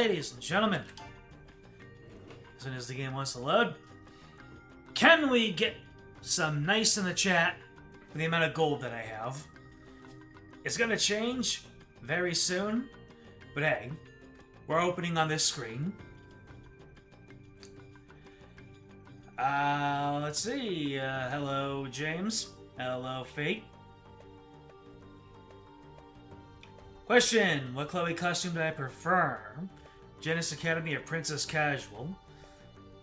ladies and gentlemen, as soon as the game wants to load, can we get some nice in the chat for the amount of gold that I have? It's gonna change very soon, but hey, we're opening on this screen. Let's see. Hello, James. Hello, Fate. Question: what Chloe costume do I prefer? Genesis Academy or Princess Casual?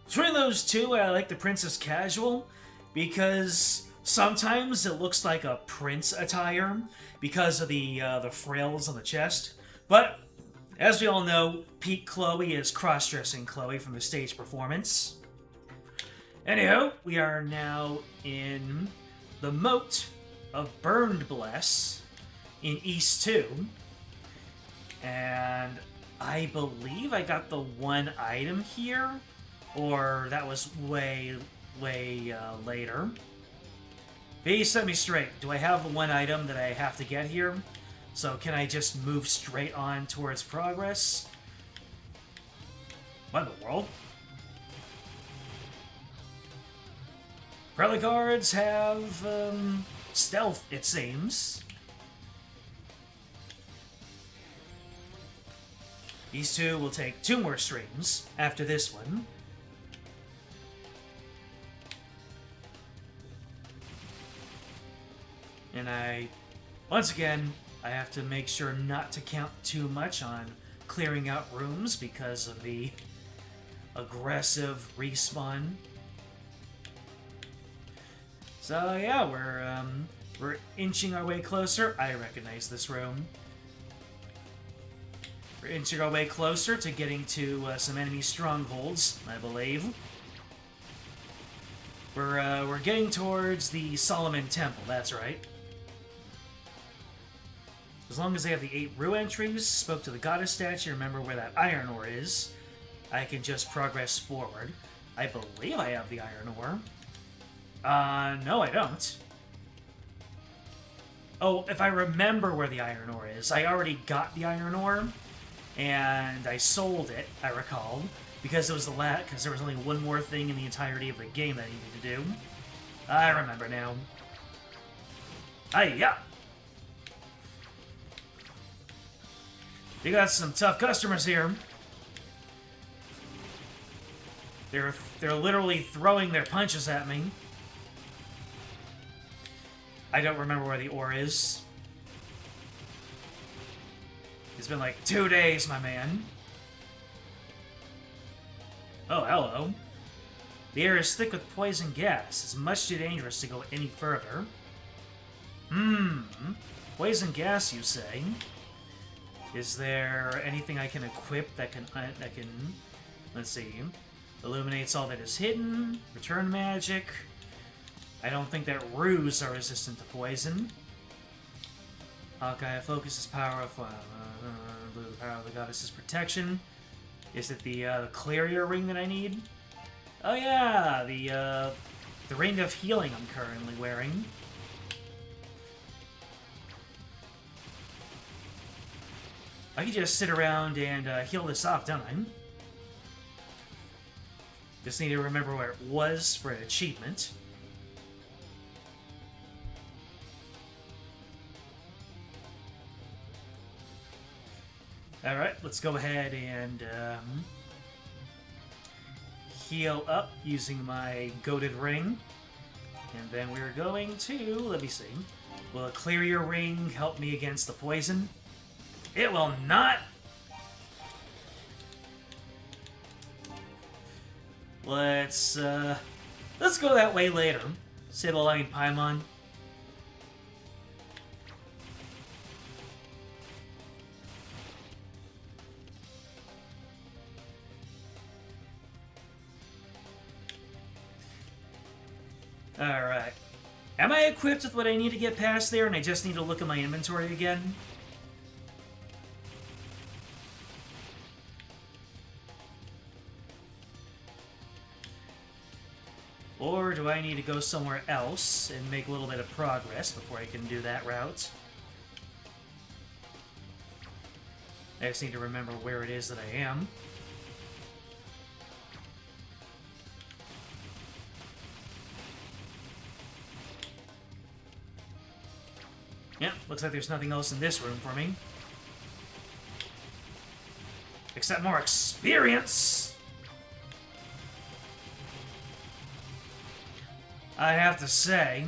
Between those two, I like the Princess Casual because sometimes it looks like a prince attire because of the frills on the chest. But as we all know, peak Chloe is cross-dressing Chloe from the stage performance. Anyhow, we are now in the Moat of Burned Bless in East 2. And I believe I got the one item here, or that was way later. V, set me straight. Do I have the one item that I have to get here? So can I just move straight on towards progress? What in the world? Relicards have stealth, it seems. These two will take 2 more streams after this one. And once again, I have to make sure not to count too much on clearing out rooms because of the aggressive respawn. So yeah, we're inching our way closer. I recognize this room. We're inching our way closer to getting to some enemy strongholds, I believe. We're getting towards the Solomon Temple. That's right. As long as they have the 8 Rue entries, spoke to the goddess statue, remember where that iron ore is, I can just progress forward. I believe I have the iron ore. No, I don't. Oh, if I remember where the iron ore is, I already got the iron ore, and I sold it, I recall, because it was because there was only one more thing in the entirety of the game that I needed to do. I remember now. Hiya! You got some tough customers here. They're literally throwing their punches at me. I don't remember where the ore is. It's been like 2 days, my man. Oh, hello. The air is thick with poison gas. It's much too dangerous to go any further. Poison gas, you say? Is there anything I can equip that can let's see, illuminates all that is hidden, return magic. I don't think that rues are resistant to poison. Hawkeye focuses power of the power of the goddess's protection. Is it the Clarier ring that I need? Oh yeah, the ring of healing I'm currently wearing. I can just sit around and heal this off, don't I? Just need to remember where it was for an achievement. Alright, let's go ahead and heal up using my goated ring. And then we're going to, let me see, will a Clarier ring help me against the poison? It will not! Let's go that way later. Say the line, Paimon. Alright. Am I equipped with what I need to get past there and I just need to look at my inventory again? Or do I need to go somewhere else and make a little bit of progress before I can do that route? I just need to remember where it is that I am. Yeah, looks like there's nothing else in this room for me. Except more experience! I have to say,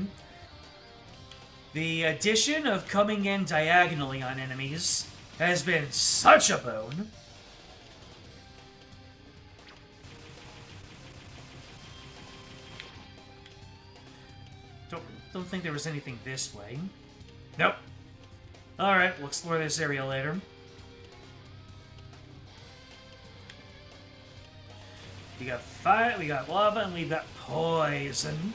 the addition of coming in diagonally on enemies has been such a boon. Don't think there was anything this way. Nope. Alright, we'll explore this area later. We got fire, we got lava, and we've got poison.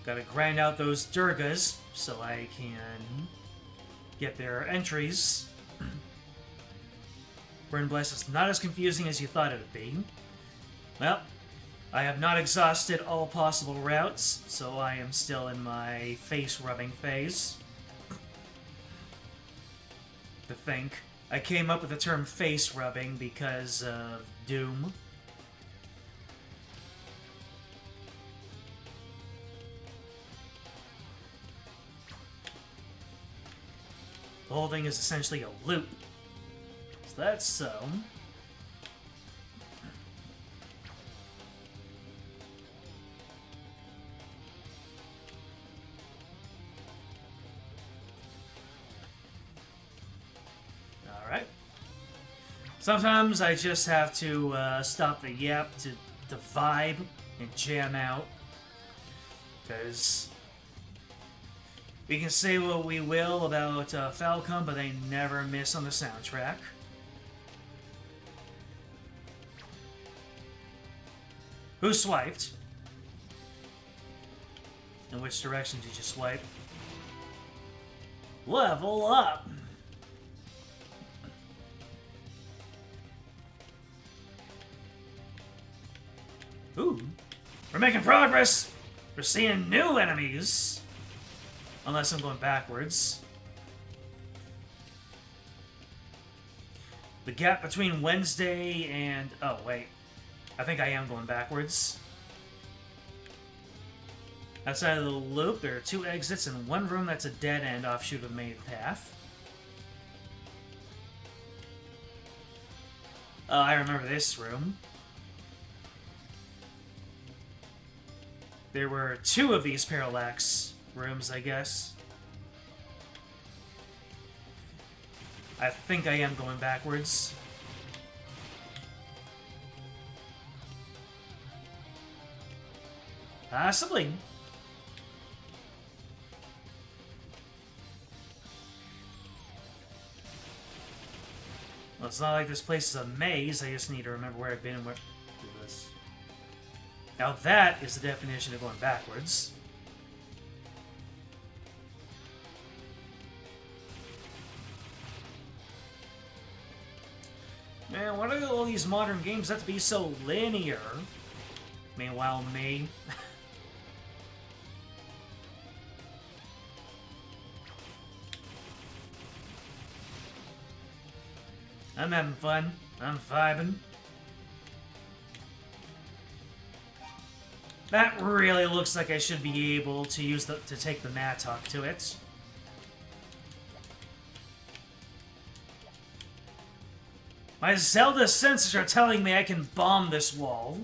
Gotta grind out those Durgas so I can get their entries. Burn Blast is not as confusing as you thought it would be. Well, I have not exhausted all possible routes, so I am still in my face-rubbing phase. To think. I came up with the term face-rubbing because of Doom. The whole thing is essentially a loop. So that's so. Alright. Sometimes I just have to stop the yap to vibe and jam out. Because we can say what we will about Falcom, but they never miss on the soundtrack. Who swiped? In which direction did you swipe? Level up! Ooh, we're making progress! We're seeing new enemies! Unless I'm going backwards. The gap between Wednesday and... Oh, wait. I think I am going backwards. Outside of the loop, there are 2 exits and 1 room that's a dead-end offshoot of the main path. I remember this room. There were 2 of these parallax rooms, I guess. I think I am going backwards. Possibly. Well, it's not like this place is a maze. I just need to remember where I've been and where... this. Now that is the definition of going backwards. Man, why do all these modern games have to be so linear? Meanwhile, me... I'm having fun. I'm vibing. That really looks like I should be able to use to take the mattock to it. My Zelda senses are telling me I can bomb this wall.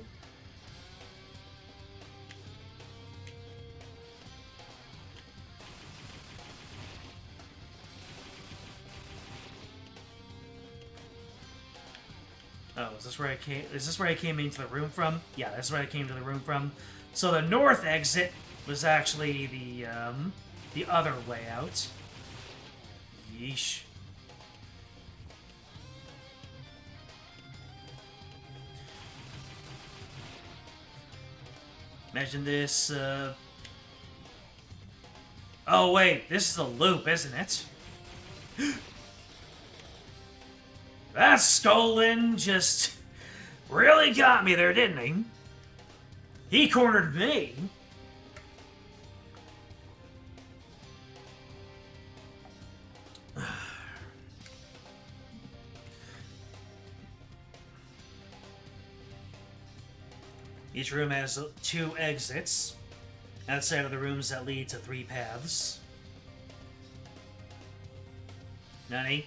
Oh, is this where I came? Is this where I came into the room from? Yeah, that's where I came to the room from. So the north exit was actually the other way out. Yeesh. Imagine this. Oh wait, this is a loop, isn't it? That Skolin just really got me there, didn't he? He cornered me. Each room has 2 exits, outside of the rooms that lead to 3 paths. Nani?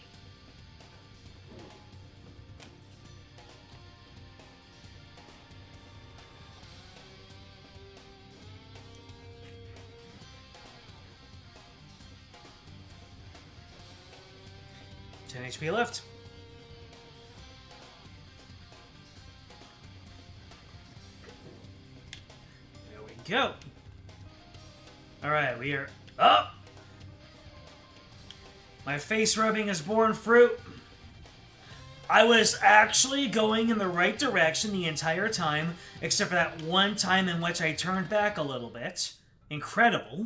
Ten HP left. There we go. Alright, we are up! My face rubbing has borne fruit. I was actually going in the right direction the entire time, except for that one time in which I turned back a little bit. Incredible.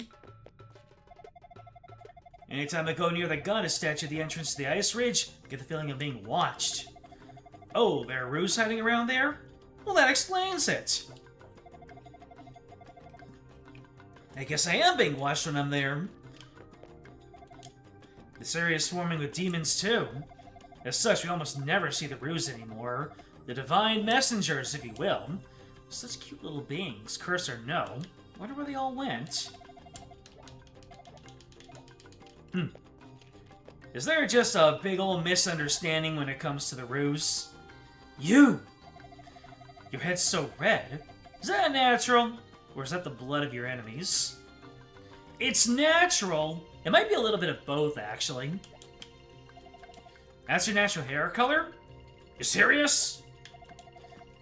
Anytime I go near the goddess statue at the entrance to the ice ridge, I get the feeling of being watched. Oh, there are roos hiding around there? Well, that explains it. I guess I am being watched when I'm there. This area is swarming with demons, too. As such, we almost never see the roos anymore. The divine messengers, if you will. Such cute little beings, curse or no. Wonder where they all went. Is there just a big old misunderstanding when it comes to the roos? You! Your head's so red. Is that natural? Or is that the blood of your enemies? It's natural! It might be a little bit of both, actually. That's your natural hair color? You serious?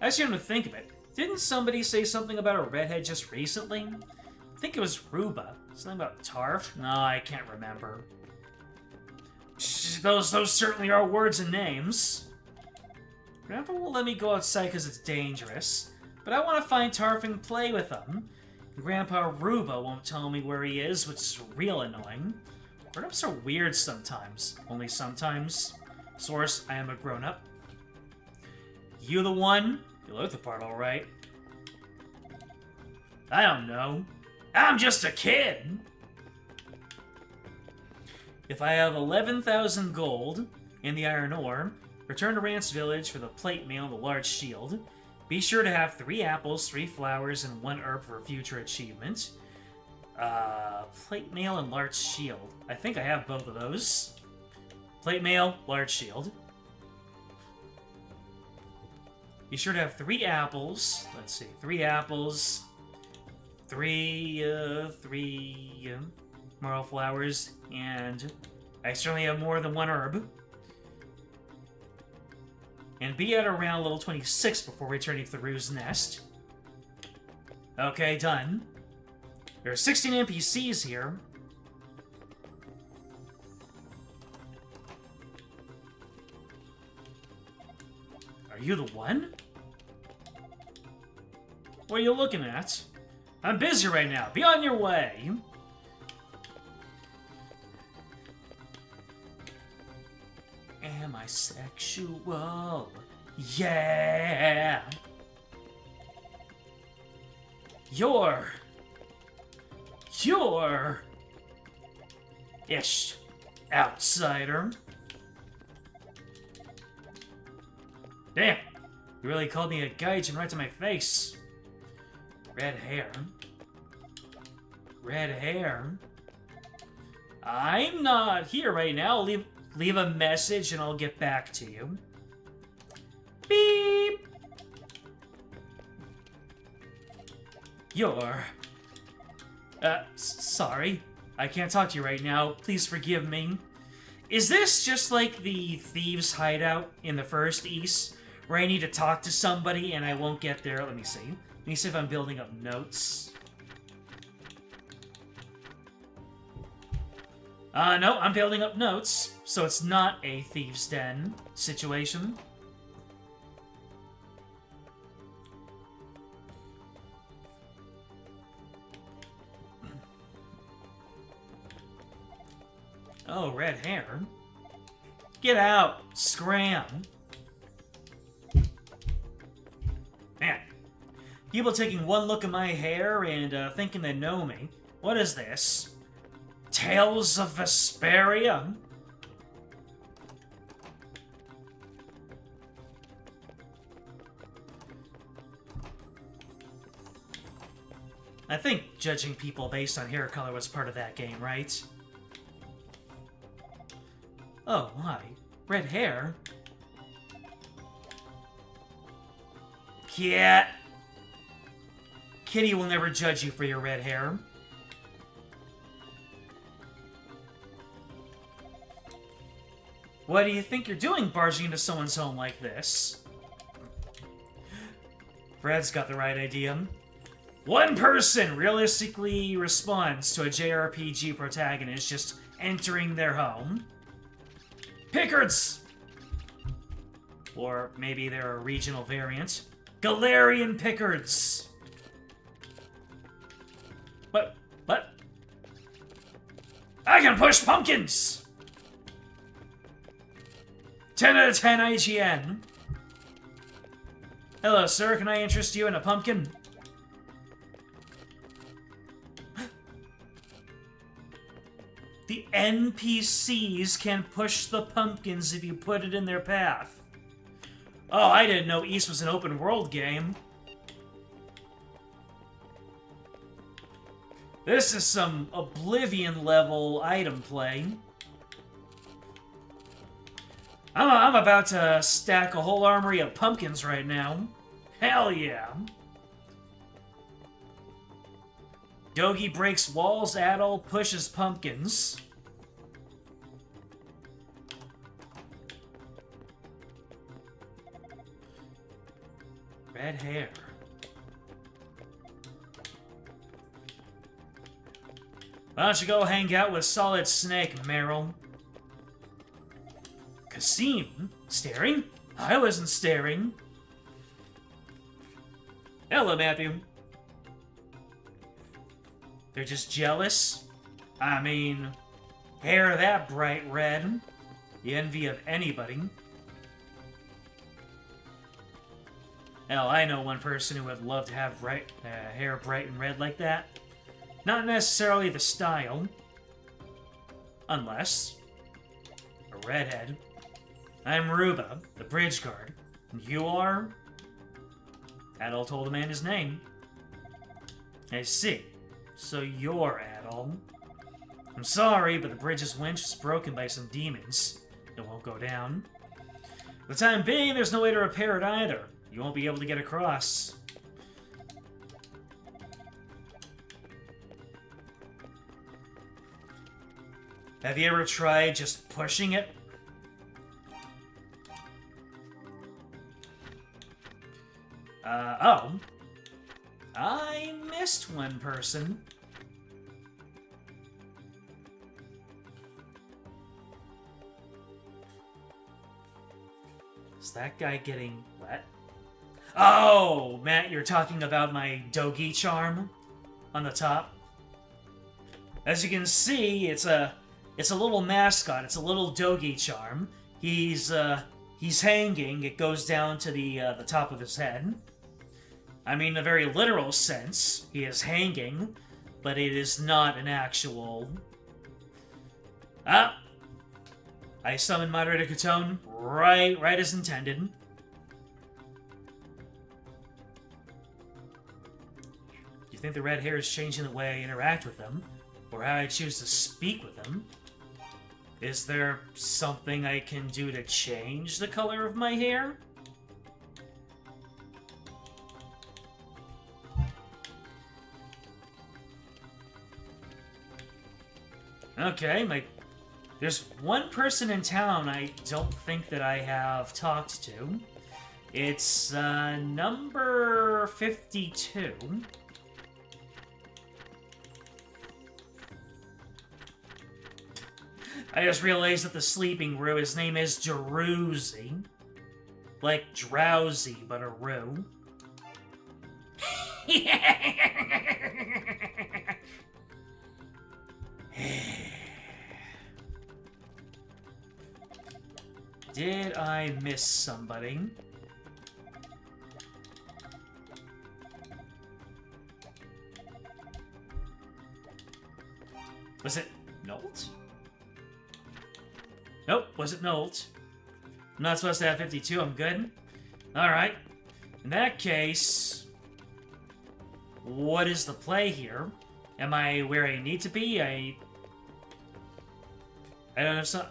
I just didn't think of it. Didn't somebody say something about a redhead just recently? I think it was Ruba. Something about Tarf? No, I can't remember. Those certainly are words and names. Grandpa won't let me go outside because it's dangerous, but I want to find Tarf and play with him. Grandpa Ruba won't tell me where he is, which is real annoying. Grown-ups are weird sometimes. Only sometimes. Source, I am a grown-up. You the one? You look the part alright. I don't know. I'm just a kid! If I have 11,000 gold in the iron ore, return to Rance Village for the plate mail and the large shield. Be sure to have 3 apples, 3 flowers, and 1 herb for a future achievement. Plate mail and large shield. I think I have both of those. Plate mail, large shield. Be sure to have 3 apples. Let's see, 3 apples, 3 marl flowers, and I certainly have more than 1 herb. And be at around level 26 before returning to the Roo's Nest. Okay, done. There are 16 NPCs here. Are you the one? What are you looking at? I'm busy right now. Be on your way. Am I sexual? Yeah! You're... Ish. Outsider. Damn. You really called me a gaijin right to my face. Red hair. Red hair. I'm not here right now. Leave a message and I'll get back to you. Beep! You're... sorry. I can't talk to you right now. Please forgive me. Is this just like the thieves' hideout in the first East, where I need to talk to somebody and I won't get there? Let me see. Let me see if I'm building up notes. No, I'm building up notes, so it's not a thieves' den situation. Oh, red hair. Get out! Scram! Man. People taking one look at my hair and thinking they know me. What is this? Tales of Vesperia? I think judging people based on hair color was part of that game, right? Oh, my. Red hair? Cat! Kitty will never judge you for your red hair. What do you think you're doing barging into someone's home like this? Fred's got the right idea. One person realistically responds to a JRPG protagonist just entering their home. Pickards! Or maybe they're a regional variant. Galarian Pickards! What? I can push pumpkins! 10 out of 10 IGN. Hello, sir. Can I interest you in a pumpkin? The NPCs can push the pumpkins if you put it in their path. Oh, I didn't know East was an open world game. This is some Oblivion level item play. I'm about to stack a whole armory of pumpkins right now. Hell yeah. Dogi breaks walls, Adol pushes pumpkins. Red hair. Why don't you go hang out with Solid Snake, Meryl? Kasim? Staring? I wasn't staring. Hello, Matthew. They're just jealous? I mean, hair that bright red. The envy of anybody. Hell, I know one person who would love to have hair bright and red like that. Not necessarily the style. Unless... a redhead. I'm Ruba, the bridge guard. And you are? Adol told the man his name. I see. So you're Adol. I'm sorry, but the bridge's winch is broken by some demons. It won't go down. For the time being, there's no way to repair it either. You won't be able to get across. Have you ever tried just pushing it? Oh. I missed one person. Is that guy getting wet? Oh, Matt, you're talking about my Dogi charm on the top. As you can see, it's a little mascot. It's a little Dogi charm. He's hanging. It goes down to the top of his head. I mean, in a very literal sense, he is hanging, but it is not an actual... Ah! I summon Moderator Katone right as intended. Do you think the red hair is changing the way I interact with them? Or how I choose to speak with them? Is there something I can do to change the color of my hair? Okay, there's one person in town I don't think that I have talked to. It's, number 52. I just realized that the sleeping Roo, his name is Jeroozy. Like drowsy, but a Roo. Did I miss somebody? Was it Nolt? Nope, was it Nolt? I'm not supposed to have 52, I'm good. Alright. In that case... what is the play here? Am I where I need to be? I don't have some...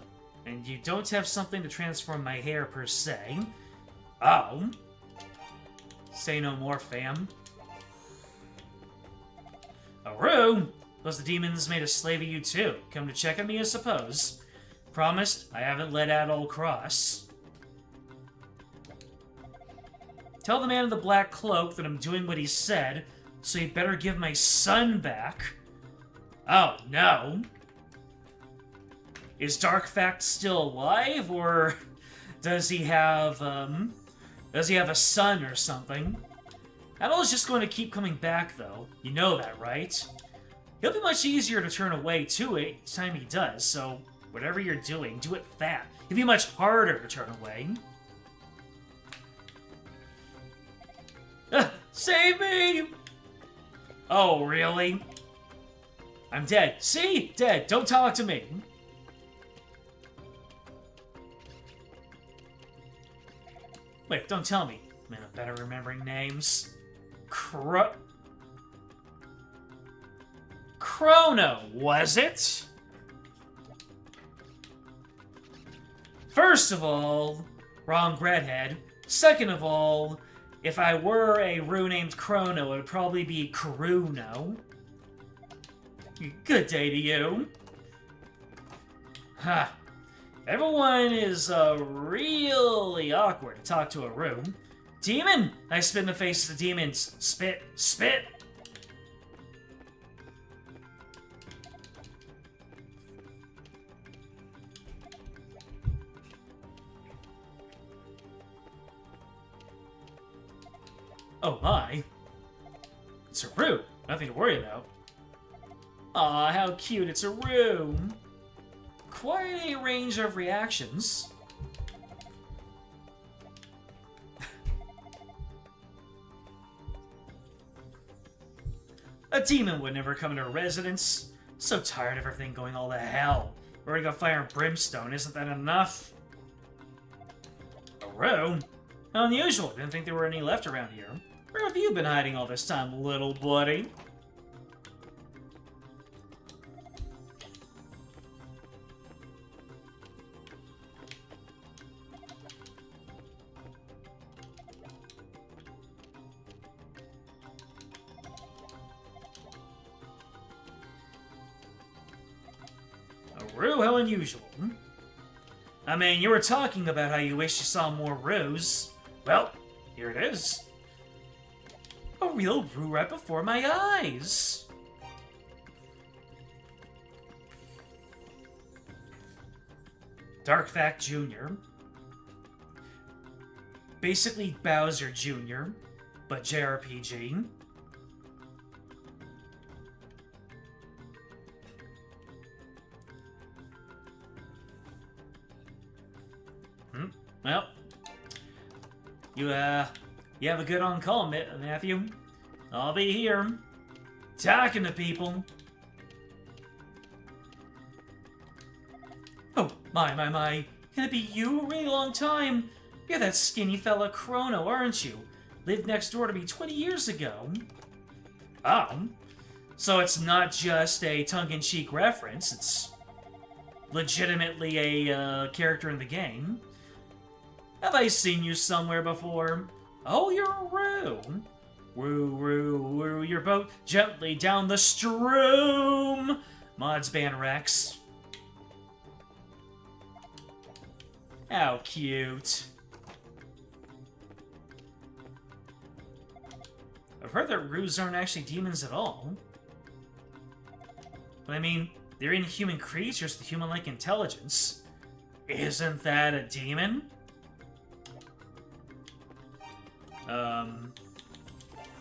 And you don't have something to transform my hair, per se. Oh. Say no more, fam. Aru! Those the demons made a slave of you, too. Come to check on me, I suppose. Promised, I haven't let Adol cross. Tell the man in the black cloak that I'm doing what he said, so he better give my son back. Oh, no. Is Darkfact still alive, or does he have a son or something? Adol's just going to keep coming back, though. You know that, right? He'll be much easier to turn away, too, each time he does, so whatever you're doing, do it fast. He'll be much harder to turn away. Save me! Oh, really? I'm dead. See? Dead. Don't talk to me. Wait, don't tell me. Man, I'm better remembering names. Chrono, was it? First of all, wrong redhead. Second of all, if I were a Rue named Chrono, it would probably be Cruno. Good day to you. Ha. Everyone is really awkward to talk to a Rue. Demon! I spit in the face of the demons. Spit. Spit! Oh my. It's a Rue. Nothing to worry about. Aw, how cute. It's a Rue. Quite a range of reactions. A demon would never come into a residence. So tired of everything going all to hell. We're gonna go fire and brimstone, isn't that enough? A Rue? How unusual. Didn't think there were any left around here. Where have you been hiding all this time, little buddy? Rue, how unusual. I mean, you were talking about how you wish you saw more Rues. Well, here it is. A real Rue right before my eyes. Darkfact Jr. Basically Bowser Jr., but JRPG. Well, you have a good on-call, Matthew. I'll be here, talking to people. Oh, my. Can it be you? A really long time. You're that skinny fella Chrono, aren't you? Lived next door to me 20 years ago. Oh. So it's not just a tongue-in-cheek reference, it's legitimately a character in the game. Have I seen you somewhere before? Oh, you're a Rue. Woo, your boat gently down the stroom. Mods ban Rex. How cute. I've heard that Rues aren't actually demons at all. But I mean, they're inhuman creatures with human-like intelligence. Isn't that a demon?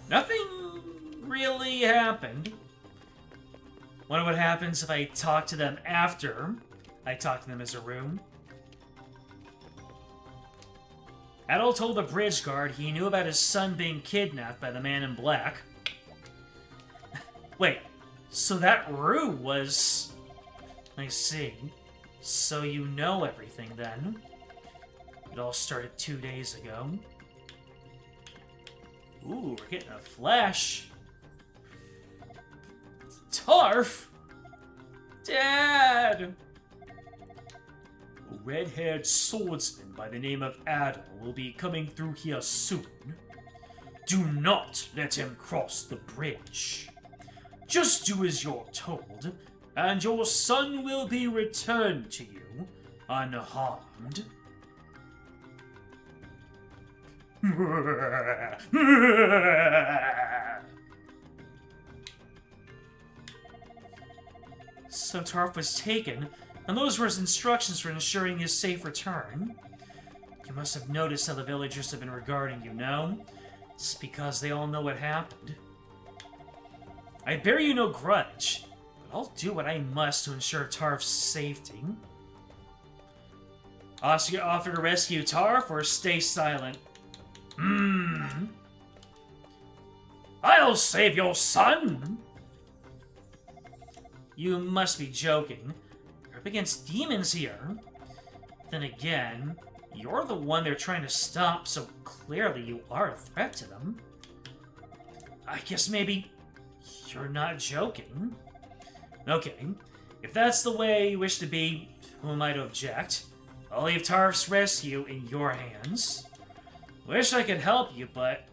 Nothing really happened. Wonder what happens if I talk to them after I talk to them as a room. Adol told the bridge guard he knew about his son being kidnapped by the man in black. Wait, so that Rue was... I see. So you know everything then. It all started 2 days ago. Ooh, we're getting a flash. Tarf? Dad! A red-haired swordsman by the name of Adam will be coming through here soon. Do not let him cross the bridge. Just do as you're told, and your son will be returned to you unharmed. So Tarf was taken, and those were his instructions for ensuring his safe return. You must have noticed how the villagers have been regarding you, no? It's because they all know what happened. I bear you no grudge, but I'll do what I must to ensure Tarf's safety. Offer to rescue Tarf or stay silent? I'll save your son! You must be joking. You're up against demons here. Then again, you're the one they're trying to stop, so clearly you are a threat to them. I guess maybe you're not joking. Okay, if that's the way you wish to be, who am I to object? I'll leave Tarf's rescue in your hands. Wish I could help you, but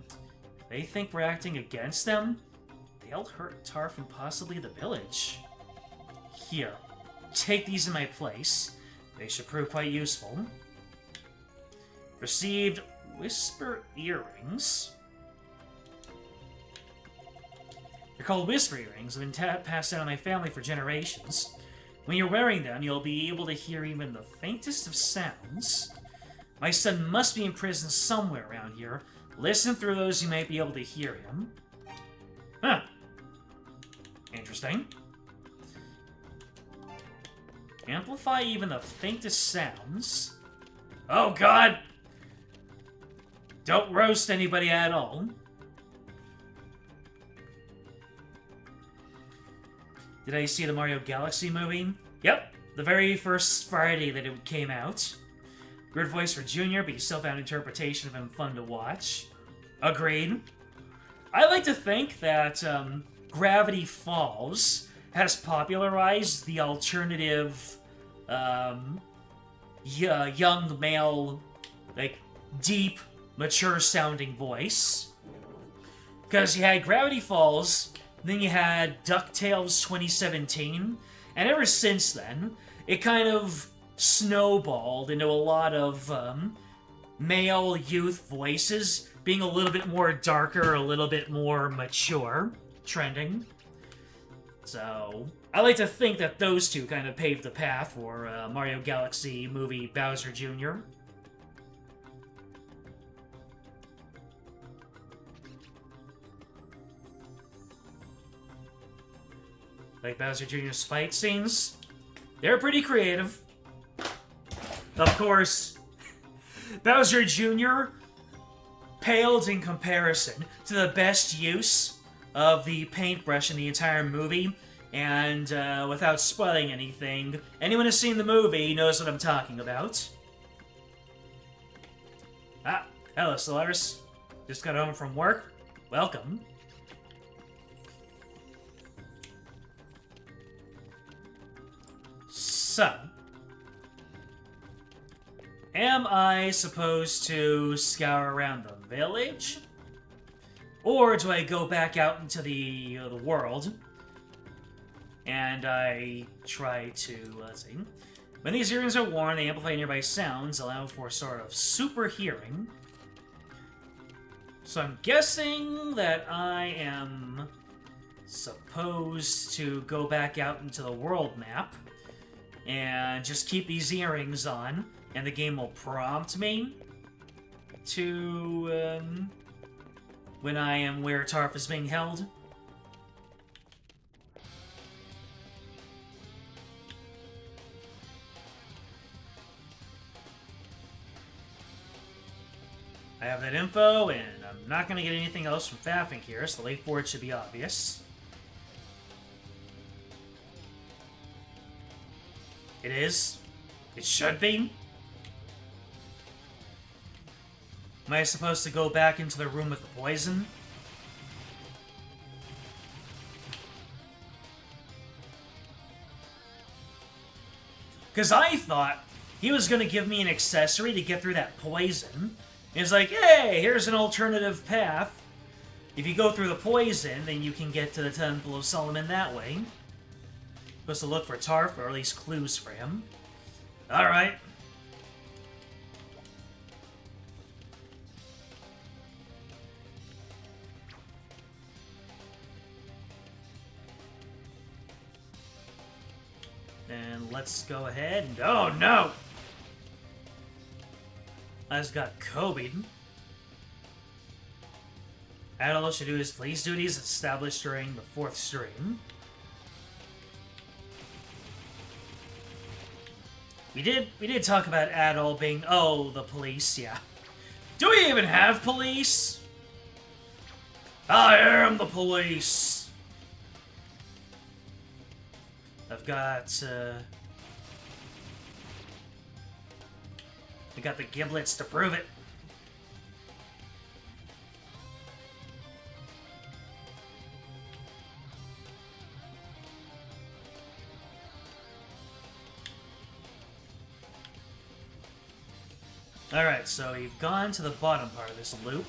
if they think we're acting against them, they'll hurt Tarf and possibly the village. Here, take these in my place. They should prove quite useful. Received Whisper Earrings. They're called Whisper Earrings and have been passed down in my family for generations. When you're wearing them, you'll be able to hear even the faintest of sounds. My son must be in prison somewhere around here. Listen through those, you might be able to hear him. Huh. Interesting. Amplify even the faintest sounds. Oh god! Don't roast anybody at all. Did I see the Mario Galaxy movie? Yep, the very first Friday that it came out. Weird voice for Junior, but you still found interpretation of him fun to watch. Agreed. I like to think that Gravity Falls has popularized the alternative, young male, like, deep, mature-sounding voice. Because you had Gravity Falls, then you had DuckTales 2017, and ever since then, it kind of snowballed into a lot of male youth voices being a little bit more darker, a little bit more mature, trending. So, I like to think that those two kind of paved the path for Mario Galaxy movie Bowser Jr. Like Bowser Jr.'s fight scenes? They're pretty creative. Of course, Bowser Jr. paled in comparison to the best use of the paintbrush in the entire movie, and without spoiling anything, anyone who's seen the movie knows what I'm talking about. Ah, hello, Solaris. Just got home from work. Welcome. So, am I supposed to scour around the village? Or do I go back out into the world? And I try to, let's see. When these earrings are worn, they amplify nearby sounds, allowing for sort of super hearing. So I'm guessing that I am supposed to go back out into the world map and just keep these earrings on, and the game will prompt me to, when I am where Tarf is being held. I have that info, and I'm not going to get anything else from faffing here, so the late board should be obvious. It is. It should be. Am I supposed to go back into the room with the poison? Because I thought he was going to give me an accessory to get through that poison. He's like, hey, here's an alternative path. If you go through the poison, then you can get to the Temple of Solomon that way. Supposed to look for Tarf, or at least clues for him. Alright. And let's go ahead and... Oh, no! I just got Kobe'd. Adol should do his police duties established during the 4th stream. We did talk about Adol being... Oh, the police, yeah. Do we even have police? I am the police! I've got, I got the giblets to prove it. Alright, so you've gone to the bottom part of this loop.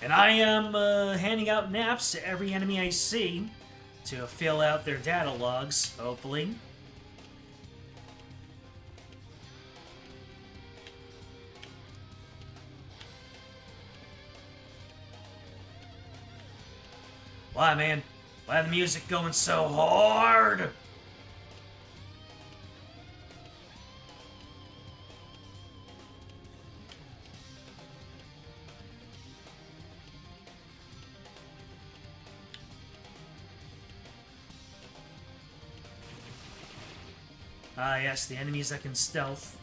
And I am handing out naps to every enemy I see to fill out their data logs, hopefully. Why, man? Why the music going so hard? Ah, yes, the enemies that can stealth.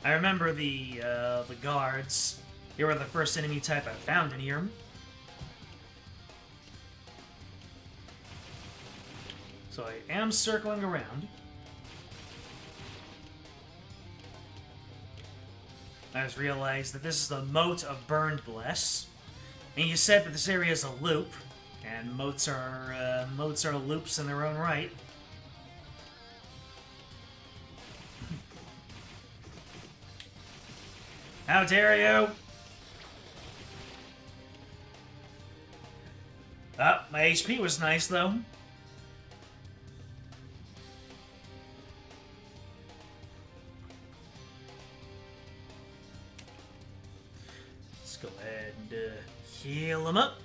I remember the guards. They were the first enemy type I found in here. So I am circling around. I just realized that this is the moat of Burned Bless. And you said that this area is a loop, and moats are loops in their own right. How dare you! Ah, my HP was nice though. Go ahead and heal him up.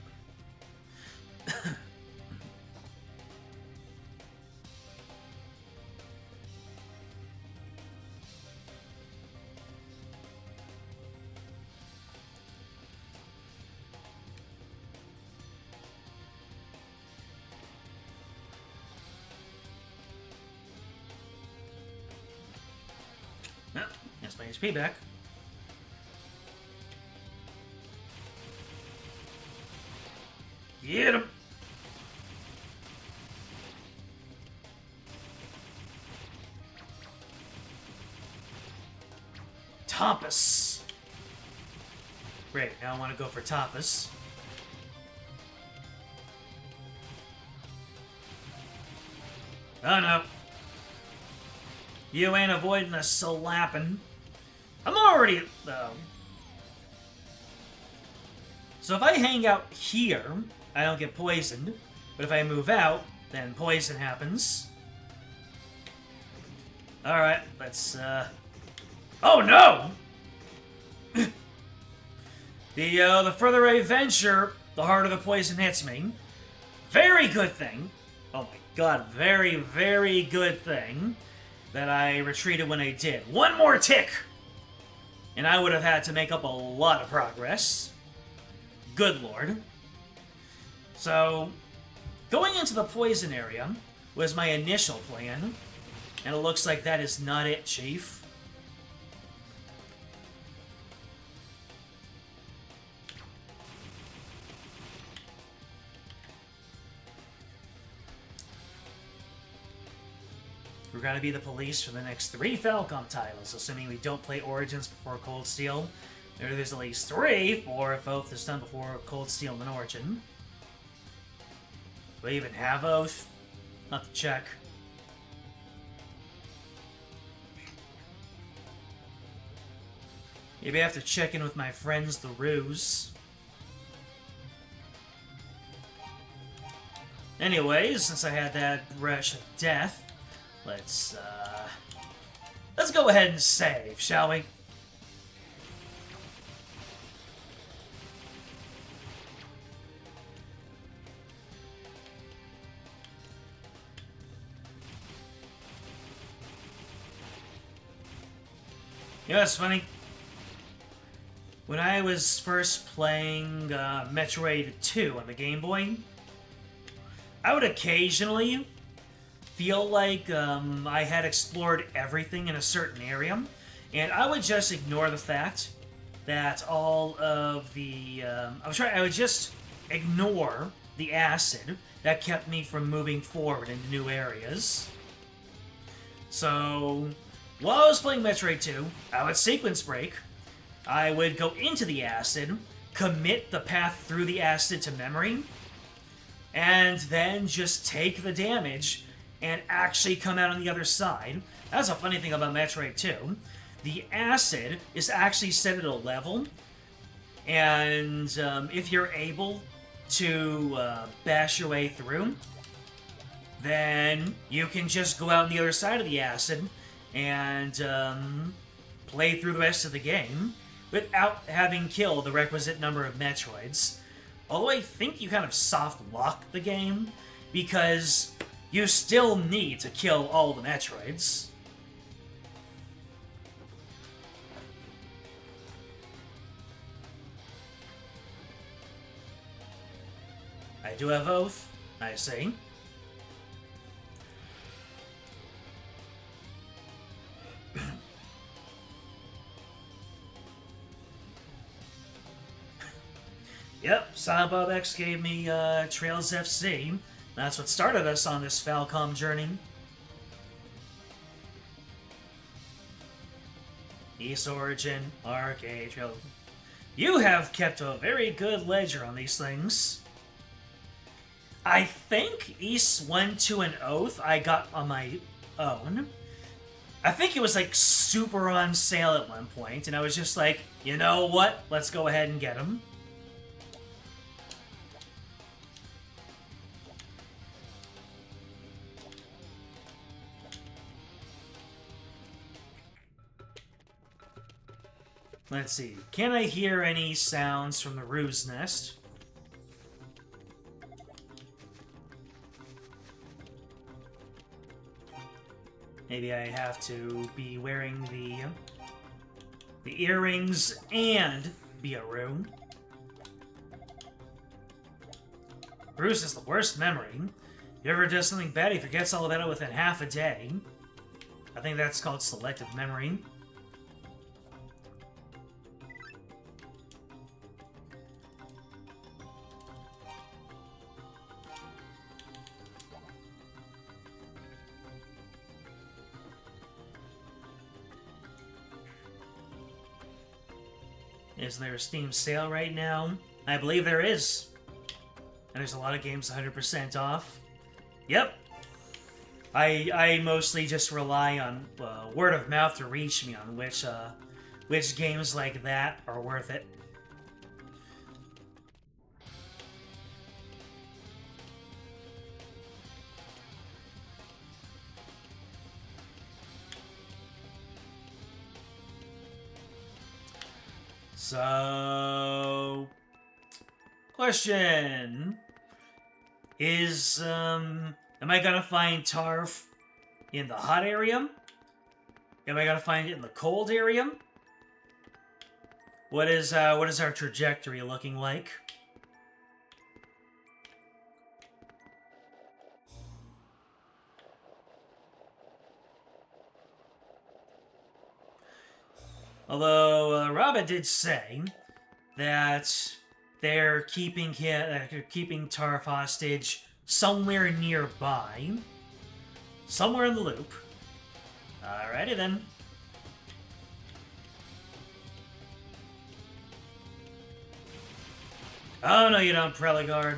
Oh, that's my HP back. Get him! Tapas! Great, now I want to go for Tapas. Oh no. You ain't avoiding a slapping. I'm already... So if I hang out here, I don't get poisoned. But if I move out, then poison happens. Alright, let's, Oh no! The further I venture, the harder the poison hits me. Very good thing. Oh my god, very, very good thing that I retreated when I did. One more tick! And I would have had to make up a lot of progress. Good lord. So, going into the poison area was my initial plan, and it looks like that is not it, Chief. We're gonna be the police for the next 3 Falcom titles, assuming we don't play Origins before Cold Steel. There's at least 3 for if Oath is done before Cold Steel and Origin. Do I even have Oath? I'll have to check. Maybe I have to check in with my friends, the Ruse. Anyways, since I had that rush of death, let's go ahead and save, shall we? You know what's funny? When I was first playing Metroid 2 on the Game Boy, I would occasionally feel like I had explored everything in a certain area, and I would just ignore the fact that all of the... I would just ignore the acid that kept me from moving forward into new areas. So, while I was playing Metroid 2, I would sequence break. I would go into the acid, commit the path through the acid to memory, and then just take the damage and actually come out on the other side. That's a funny thing about Metroid 2. The acid is actually set at a level, and if you're able to bash your way through, then you can just go out on the other side of the acid and play through the rest of the game without having killed the requisite number of Metroids. Although I think you kind of soft-lock the game, because you still need to kill all the Metroids. I do have Oath, I see. Yep, Silent Bob X gave me Trails FC. That's what started us on this Falcom journey. East Origin, Arcade, Trail. You have kept a very good ledger on these things. I think East 1, 2, and Oath I got on my own. I think it was like super on sale at one point, and I was just like, you know what? Let's go ahead and get them. Let's see. Can I hear any sounds from the Ruse Nest? Maybe I have to be wearing the earrings and be a Rue. Bruce is the worst memory. He ever does something bad, he forgets all about it within half a day. I think that's called selective memory. Is there a Steam sale right now? I believe there is. And there's a lot of games 100% off. Yep. I mostly just rely on word of mouth to reach me on which games like that are worth it. So, question is, am I gonna find Tarf in the hot area? Am I gonna find it in the cold area? What is our trajectory looking like? Although Robin did say that they're keeping Tarf hostage somewhere nearby, somewhere in the loop. Alrighty then. Oh no, you don't, Preligard.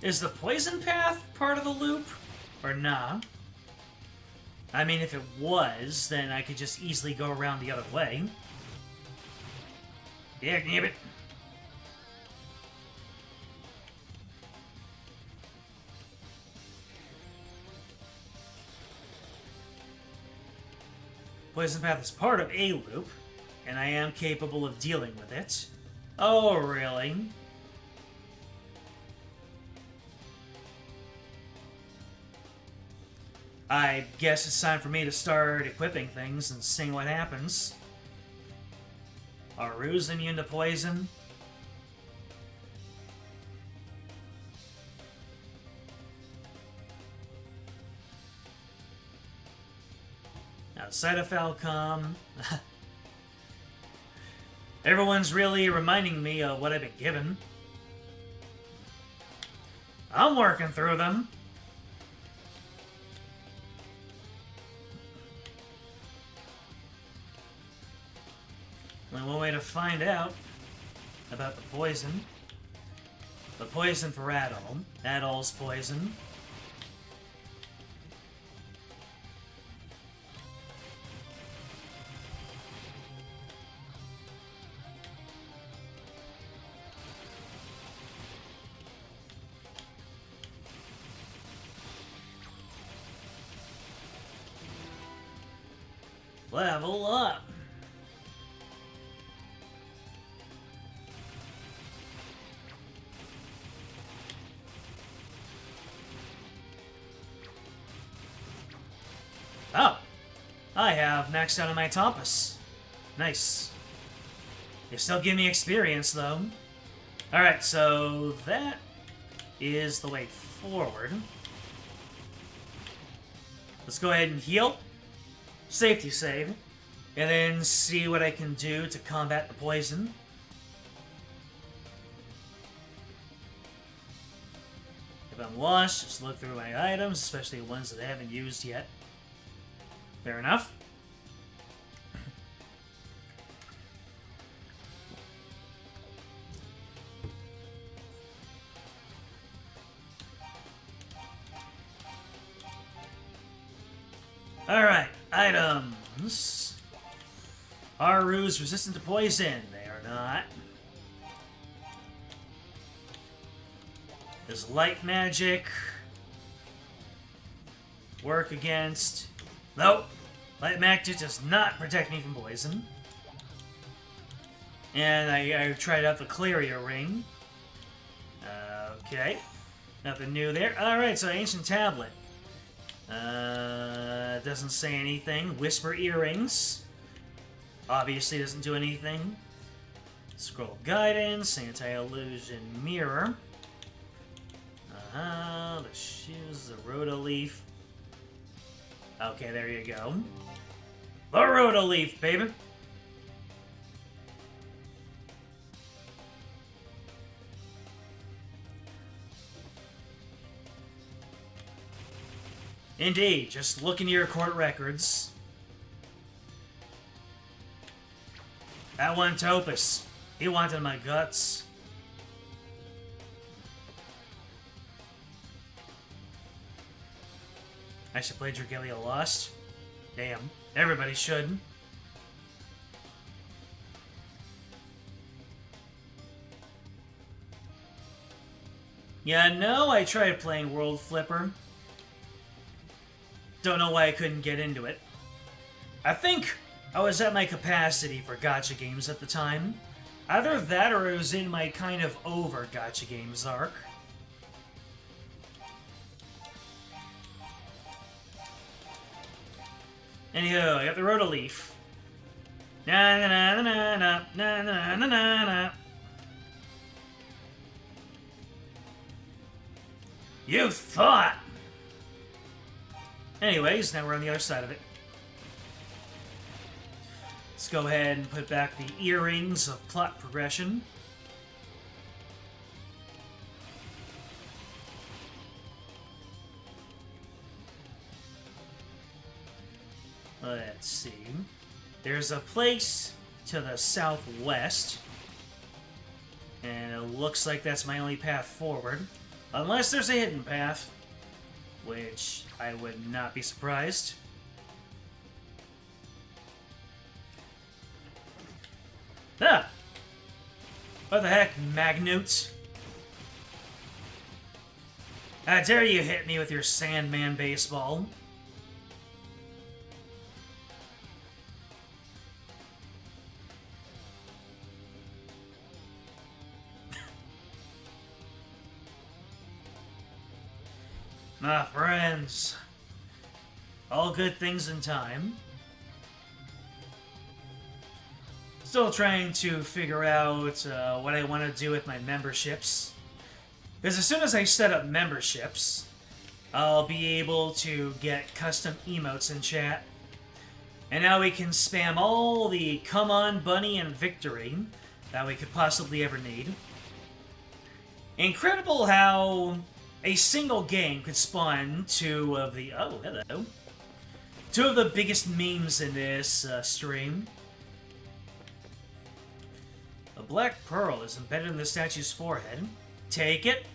Is the poison path part of the loop? Or nah? I mean, if it was, then I could just easily go around the other way. Yeah, damn it. Poison path is part of a loop, and I am capable of dealing with it. Oh, really? I guess it's time for me to start equipping things and seeing what happens. Are Ruse immune to poison? Outside of Falcom. Everyone's really reminding me of what I've been given. I'm working through them. Only one way to find out about the poison. The poison for Adol. Adol's poison. Level up. Oh, I have maxed out on my Tompus. Nice. You still give me experience, though. Alright, so that is the way forward. Let's go ahead and heal. Safety save. And then see what I can do to combat the poison. If I'm lost, just look through my items, especially the ones that I haven't used yet. Fair enough. Alright, items. Are Ruse resistant to poison? They are not. Does light magic work against... Nope. Light magic does not protect me from poison. And I tried out the Claria ring. Okay. Nothing new there. Alright, so Ancient Tablet. Doesn't say anything. Whisper Earrings. Obviously doesn't do anything. Scroll Guidance. Anti-Illusion Mirror. The shoes, the Rotoleaf. Okay, there you go. The Rotoleaf, baby! Indeed, just look into your court records. That one Topus. He wanted my guts. I should play Dragalia Lost. Damn. Everybody should. Yeah, no, I tried playing World Flipper. Don't know why I couldn't get into it. I think I was at my capacity for gacha games at the time. Either that or it was in my kind of over gacha games arc. Anywho, I got the Rotoleaf. Na na na na na na na na na na. You thought! Anyways, now we're on the other side of it. Let's go ahead and put back the earrings of plot progression. let's see. There's a place to the southwest. And it looks like that's my only path forward. Unless there's a hidden path. Which I would not be surprised. Ah! What the heck, Magnutes? How dare you hit me with your Sandman baseball? Ah, friends. All good things in time. Still trying to figure out what I want to do with my memberships. Because as soon as I set up memberships, I'll be able to get custom emotes in chat. And now we can spam all the come on, bunny, and victory that we could possibly ever need. Incredible how a single game could spawn two of the... Oh, hello. Two of the biggest memes in this stream. A black pearl is embedded in the statue's forehead. Take it.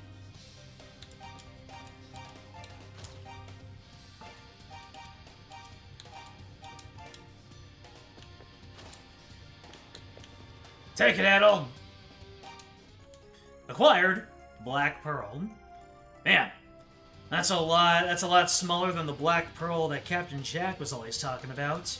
Take it, Adel. Acquired. Black pearl. Man, that's a lot smaller than the black pearl that Captain Jack was always talking about.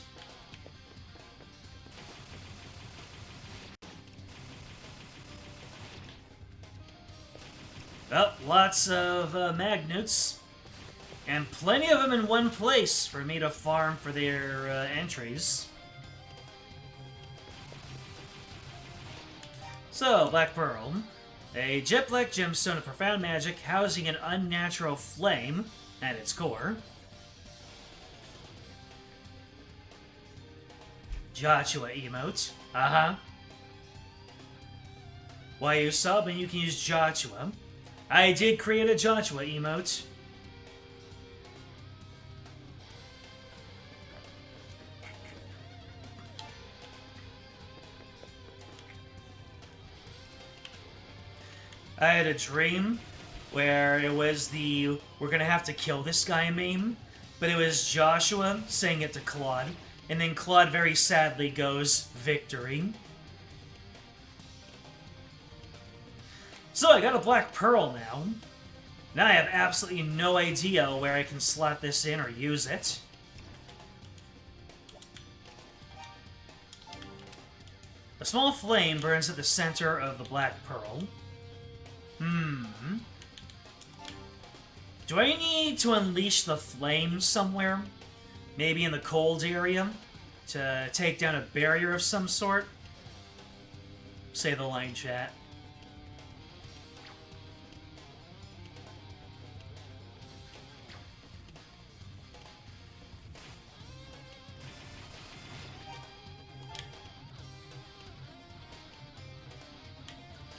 Well, lots of magnets, and plenty of them in one place for me to farm for their entries. So, Black Pearl. A jet-black gemstone of profound magic housing an unnatural flame at its core. Joshua emote. Uh-huh. While you sub and you can use Joshua. I did create a Joshua emote. I had a dream where it was the we're gonna have to kill this guy meme, but it was Joshua saying it to Claude, and then Claude very sadly goes, victory. So I got a black pearl now. Now I have absolutely no idea where I can slot this in or use it. A small flame burns at the center of the black pearl. Do I need to unleash the flame somewhere? Maybe in the cold area? To take down a barrier of some sort? Say the line, chat.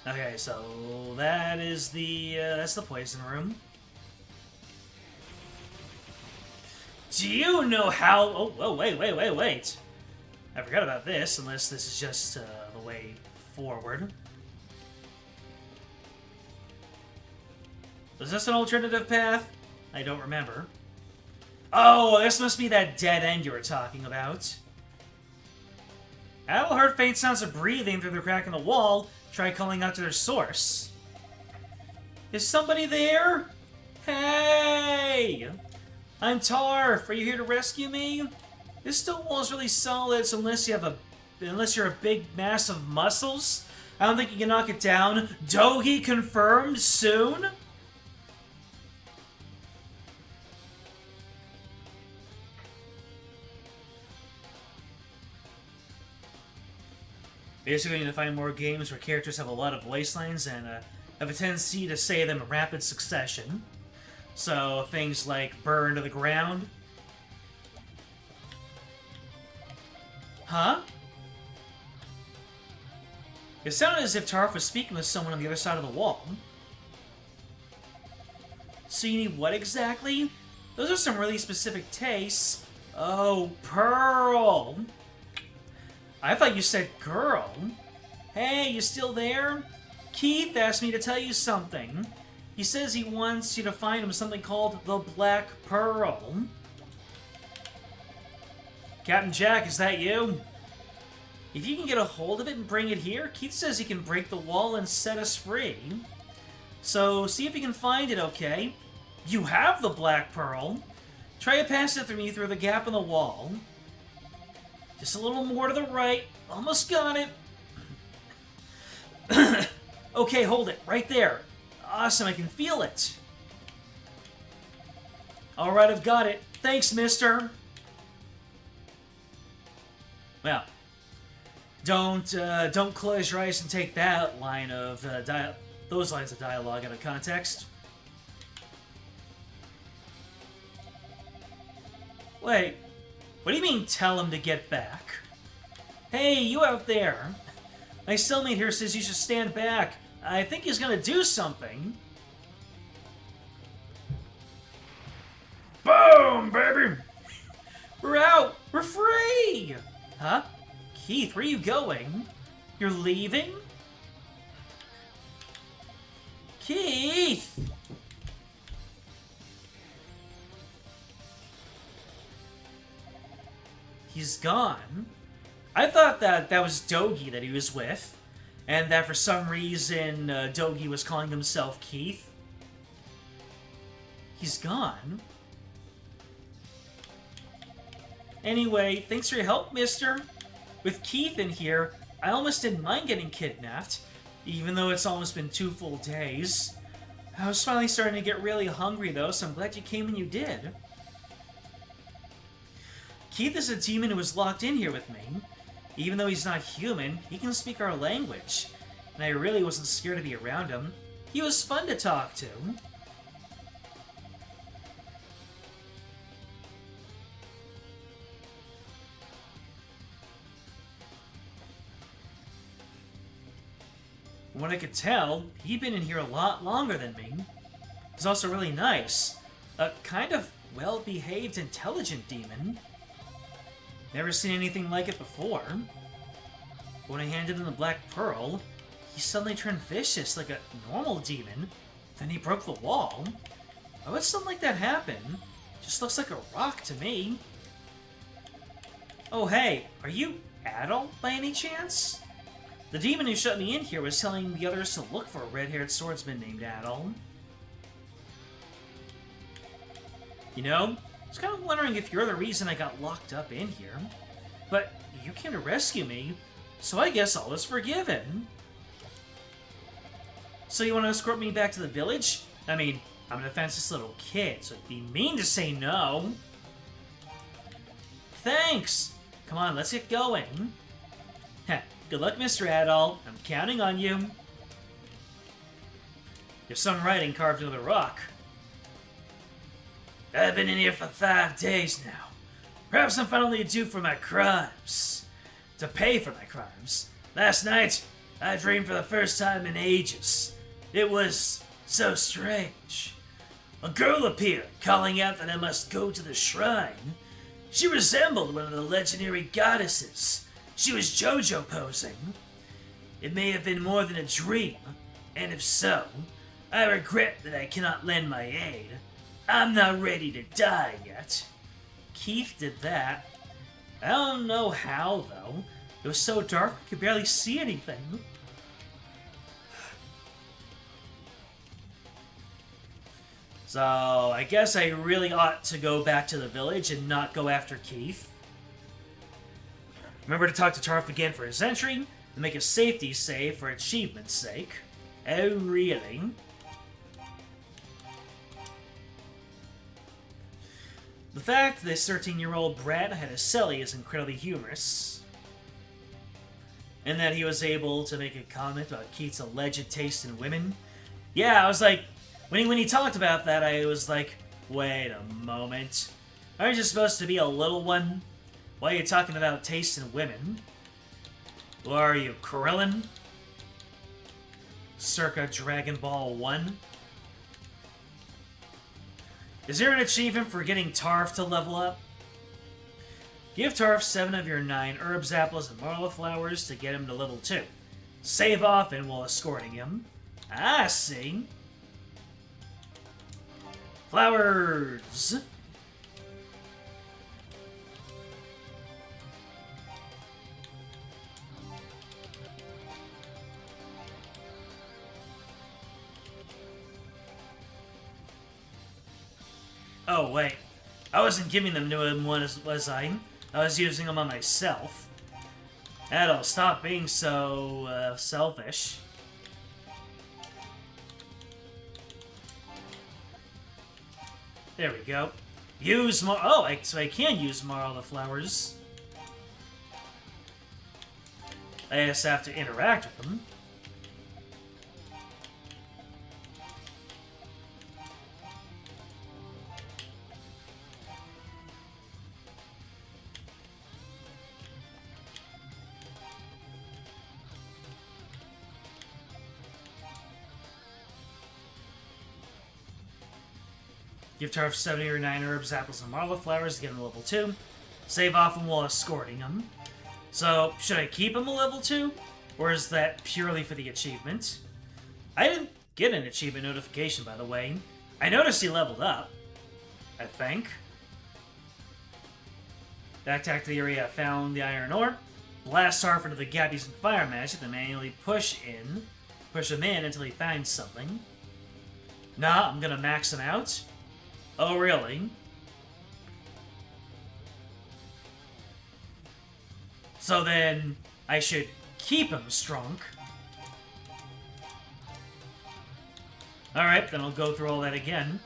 Okay, so that is that's the poison room. Do you know how... Oh, wait. I forgot about this, unless this is just the way forward. Was this an alternative path? I don't remember. Oh, this must be that dead end you were talking about. Adel heard faint sounds of breathing through the crack in the wall. Try calling out to their source. Is somebody there? Hey! I'm Tarf. Are you here to rescue me? This stone wall is really solid, so unless you're a big mass of muscles, I don't think you can knock it down. Dogi confirmed soon? Basically, we need to find more games where characters have a lot of voice lines and have a tendency to say them in rapid succession. So, things like burn to the ground. Huh? It sounded as if Tarf was speaking with someone on the other side of the wall. So you need what exactly? Those are some really specific tastes. Oh, Pearl! I thought you said girl. Hey, you still there? Keith asked me to tell you something. He says he wants you to find him something called the Black Pearl. Captain Jack, is that you? If you can get a hold of it and bring it here, Keith says he can break the wall and set us free. So, see if you can find it, okay? You have the Black Pearl. Try to pass it through me through the gap in the wall. Just a little more to the right. Almost got it. Okay, hold it. Right there. Awesome, I can feel it. Alright, I've got it. Thanks, mister. Well, don't close your eyes and take that line of those lines of dialogue out of context. Wait, what do you mean tell him to get back? Hey, you out there. My cellmate here says you should stand back. I think he's gonna do something. Boom, baby! We're out! We're free! Huh? Keith, where are you going? You're leaving? Keith! He's gone. I thought that was Dogi that he was with, and that for some reason Dogi was calling himself Keith. He's gone. Anyway, thanks for your help, mister. With Keith in here, I almost didn't mind getting kidnapped, even though it's almost been 2 full days. I was finally starting to get really hungry, though, so I'm glad you came when you did. Keith is a demon who was locked in here with me. Even though he's not human, he can speak our language, and I really wasn't scared to be around him. He was fun to talk to. From what I could tell, he'd been in here a lot longer than me. He's also really nice. A kind of well-behaved, intelligent demon. Never seen anything like it before. When I handed him the Black Pearl, he suddenly turned vicious like a normal demon. Then he broke the wall. Why would something like that happen? Just looks like a rock to me. Oh hey, are you Adol by any chance? The demon who shut me in here was telling the others to look for a red-haired swordsman named Adol. You know, I was kind of wondering if you're the reason I got locked up in here. But you came to rescue me, so I guess all is forgiven. So you want to escort me back to the village? I mean, I'm a defenseless little kid, so it'd be mean to say no. Thanks! Come on, let's get going. Heh, good luck, Mr. Adol. I'm counting on you. There's some writing carved into the rock. I've been in here for 5 days now. Perhaps I'm finally due for my crimes. To pay for my crimes. Last night, I dreamed for the first time in ages. It was so strange. A girl appeared, calling out that I must go to the shrine. She resembled one of the legendary goddesses. She was JoJo posing. It may have been more than a dream, and if so, I regret that I cannot lend my aid. I'm not ready to die yet. Keith did that. I don't know how, though. It was so dark I could barely see anything. So, I guess I really ought to go back to the village and not go after Keith. Remember to talk to Tarf again for his entry, and make a safety save for achievement's sake. Oh, really? The fact that this 13-year-old brat had a celly is incredibly humorous. And that he was able to make a comment about Keith's alleged taste in women. Yeah, I was like, when he talked about that, I was like, wait a moment. Aren't you supposed to be a little one? Why are you talking about taste in women? Or are you, Krillin? Circa Dragon Ball 1? Is there an achievement for getting Tarf to level up? Give Tarf 7 of your 9 herbs, apples, and marla flowers to get him to level 2. Save often while escorting him. I see. Flowers! Oh, wait. I wasn't giving them to him, was I? I was using them on myself. That'll stop being so, selfish. There we go. Use more. Oh, so I can use more of the flowers. I just have to interact with them. Give Tarf 7 or 9 herbs, apples, and marla flowers to get him to level 2. Save often while escorting him. So, should I keep him a level 2? Or is that purely for the achievement? I didn't get an achievement notification, by the way. I noticed he leveled up. I think. Backtrack to the area I found the iron ore. Blast Tarf into the gappies and fire magic, then manually push him in until he finds something. Nah, I'm gonna max him out. Oh, really? So then, I should keep him strong. Alright, then I'll go through all that again.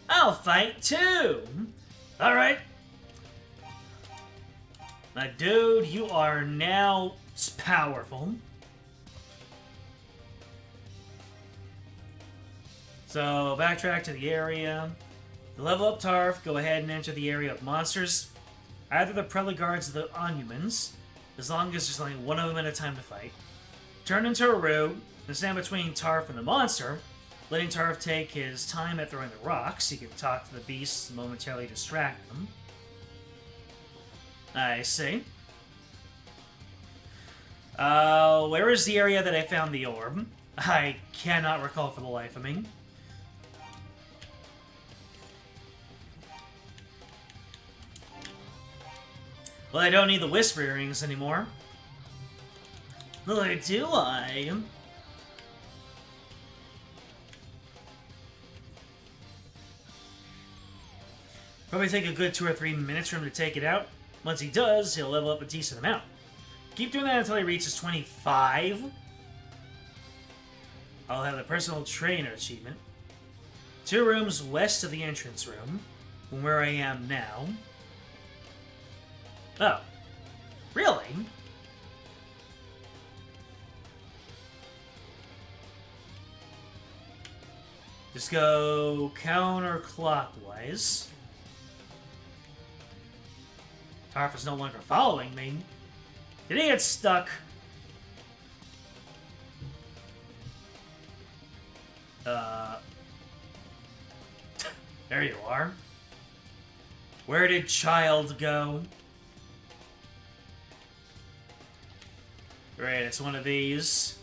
I'll fight too! Alright. My dude, you are now powerful. So, backtrack to the area. To level up Tarf, go ahead and enter the area of monsters. Either the Preligards or the Onumans, as long as there's only one of them at a time to fight. Turn into a root, and stand between Tarf and the monster, letting Tarf take his time at throwing the rocks. He can talk to the beasts and momentarily distract them. I see. Where is the area that I found the orb? I cannot recall for the life of me. Well, I don't need the Whisper Earrings anymore. Or do I? Probably take a good 2 or 3 minutes for him to take it out. Once he does, he'll level up a decent amount. Keep doing that until he reaches 25. I'll have the personal trainer achievement. 2 rooms west of the entrance room, from where I am now. Oh. Really? Just go counterclockwise. Tarf is no longer following me. Did he get stuck? There you are. Where did child go? Great, it's one of these.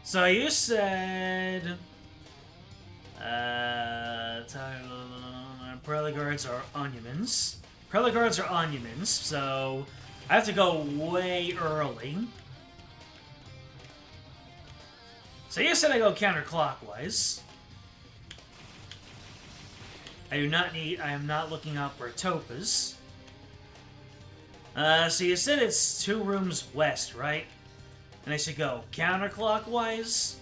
So you said... Preligards are Onumans. Preligards are Onumans, so I have to go way early. So you said I go counterclockwise. I am not looking out for Topaz. So you said it's 2 rooms west, right? And I should go counterclockwise?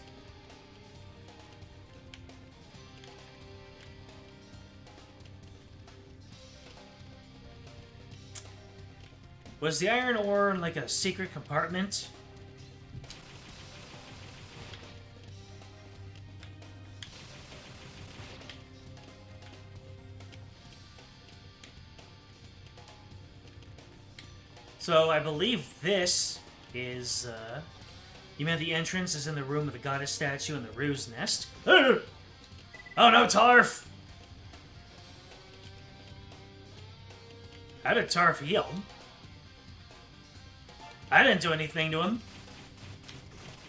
Was the iron ore in like a secret compartment? So I believe this is, you meant the entrance is in the room with the goddess statue and the ruse nest? Oh no, Tarf! How did Tarf heal? I didn't do anything to him.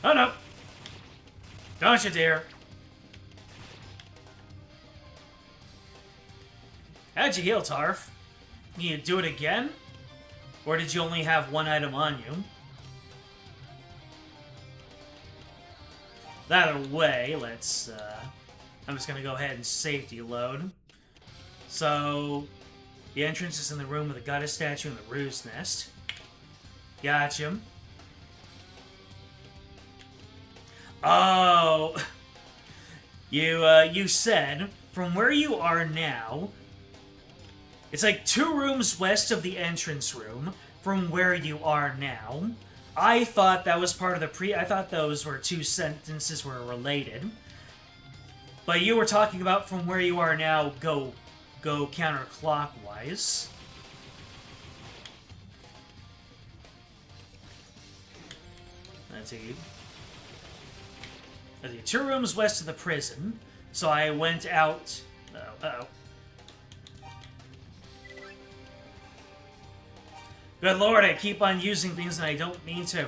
Oh no! Don't you dare! How'd you heal, Tarf? You do it again? Or did you only have one item on you? That away, let's, I'm just gonna go ahead and safety load. So, the entrance is in the room with the goddess statue and the ruse nest. Gotcha. Oh! You said, from where you are now, it's like 2 rooms west of the entrance room from where you are now. I thought that was part of the I thought those were 2 sentences were related. But you were talking about from where you are now, go counterclockwise. Let's see. 2 rooms west of the prison. So I went out. Uh-oh. Good lord, I keep on using things and I don't mean to.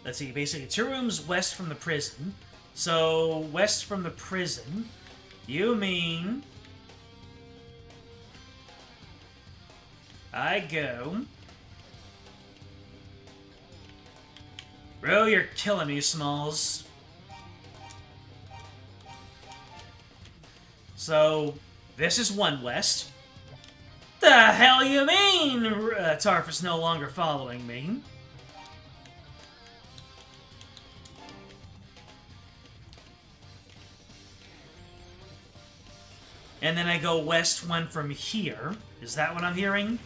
Let's see, basically 2 rooms west from the prison. So, west from the prison, you mean... I go... Bro, you're killing me, Smalls. So... This is 1 west. The hell you mean? Tarf is no longer following me. And then I go west 1 from here. Is that what I'm hearing?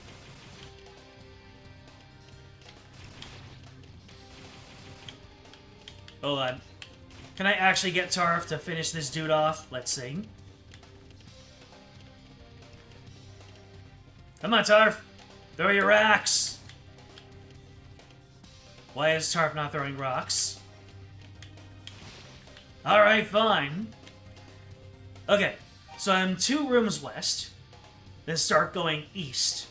Hold on. Can I actually get Tarf to finish this dude off? Let's see. Come on, Tarf! Throw your rocks! Why is Tarf not throwing rocks? Alright, fine. Okay, so I'm 2 rooms west, then start going east.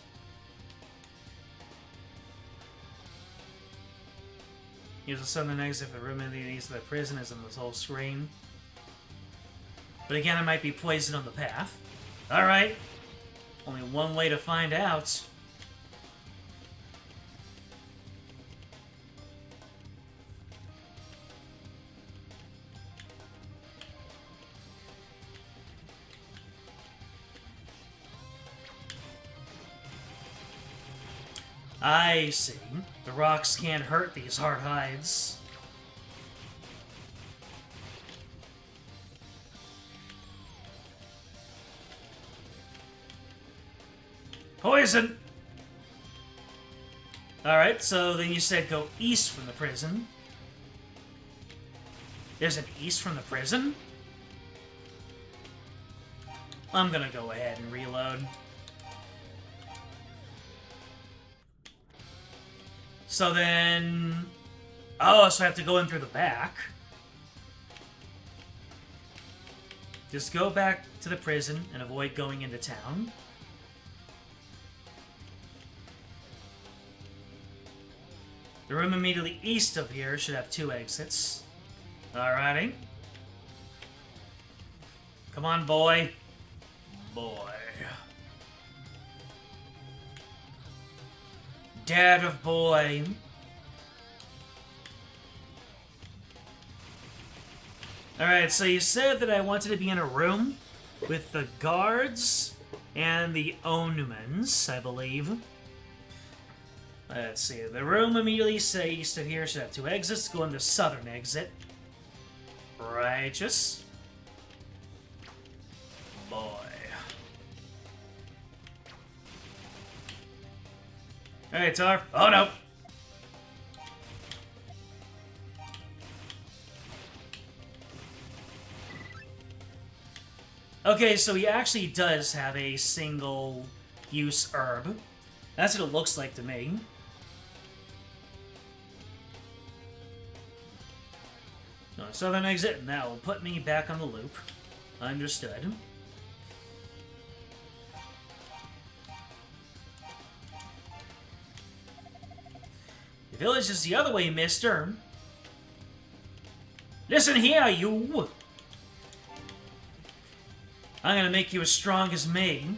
Use the southern exit for the room in the east of the prison is in this whole screen. But again, I might be poisoned on the path. Alright. Only one way to find out. I see. The rocks can't hurt these hard hides. Poison! Alright, so then you said go east from the prison. There's an east from the prison? I'm gonna go ahead and reload. So then... Oh, so I have to go in through the back. Just go back to the prison and avoid going into town. The room immediately east of here should have 2 exits. Alrighty. Come on, boy. Boy. Dad of boy. Alright, so you said that I wanted to be in a room with the guards and the Onumans, I believe. Let's see. The room immediately east of here should have 2 exits. Go in the southern exit. Righteous. Boy. Alright, Tarf. Oh, no. Okay, so he actually does have a single-use herb. That's what it looks like to me. No, southern exit, and that will put me back on the loop. Understood. The village is the other way, mister. Listen here, you! I'm gonna make you as strong as me.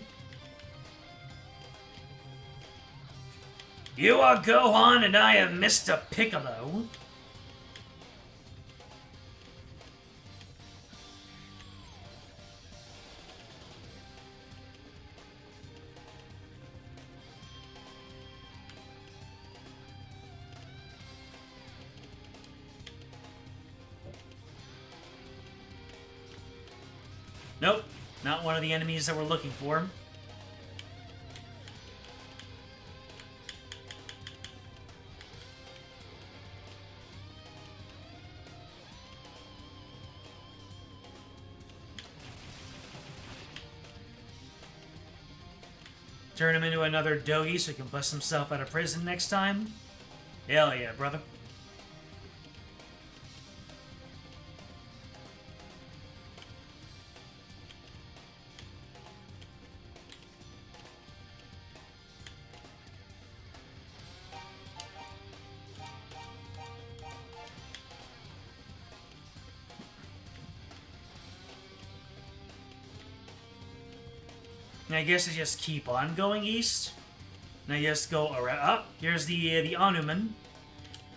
You are Gohan and I am Mr. Piccolo. Nope, not one of the enemies that we're looking for. Turn him into another Dogi so he can bust himself out of prison next time? Hell yeah, brother. And I guess I just keep on going east. And I just go around. Up here's the Onuman.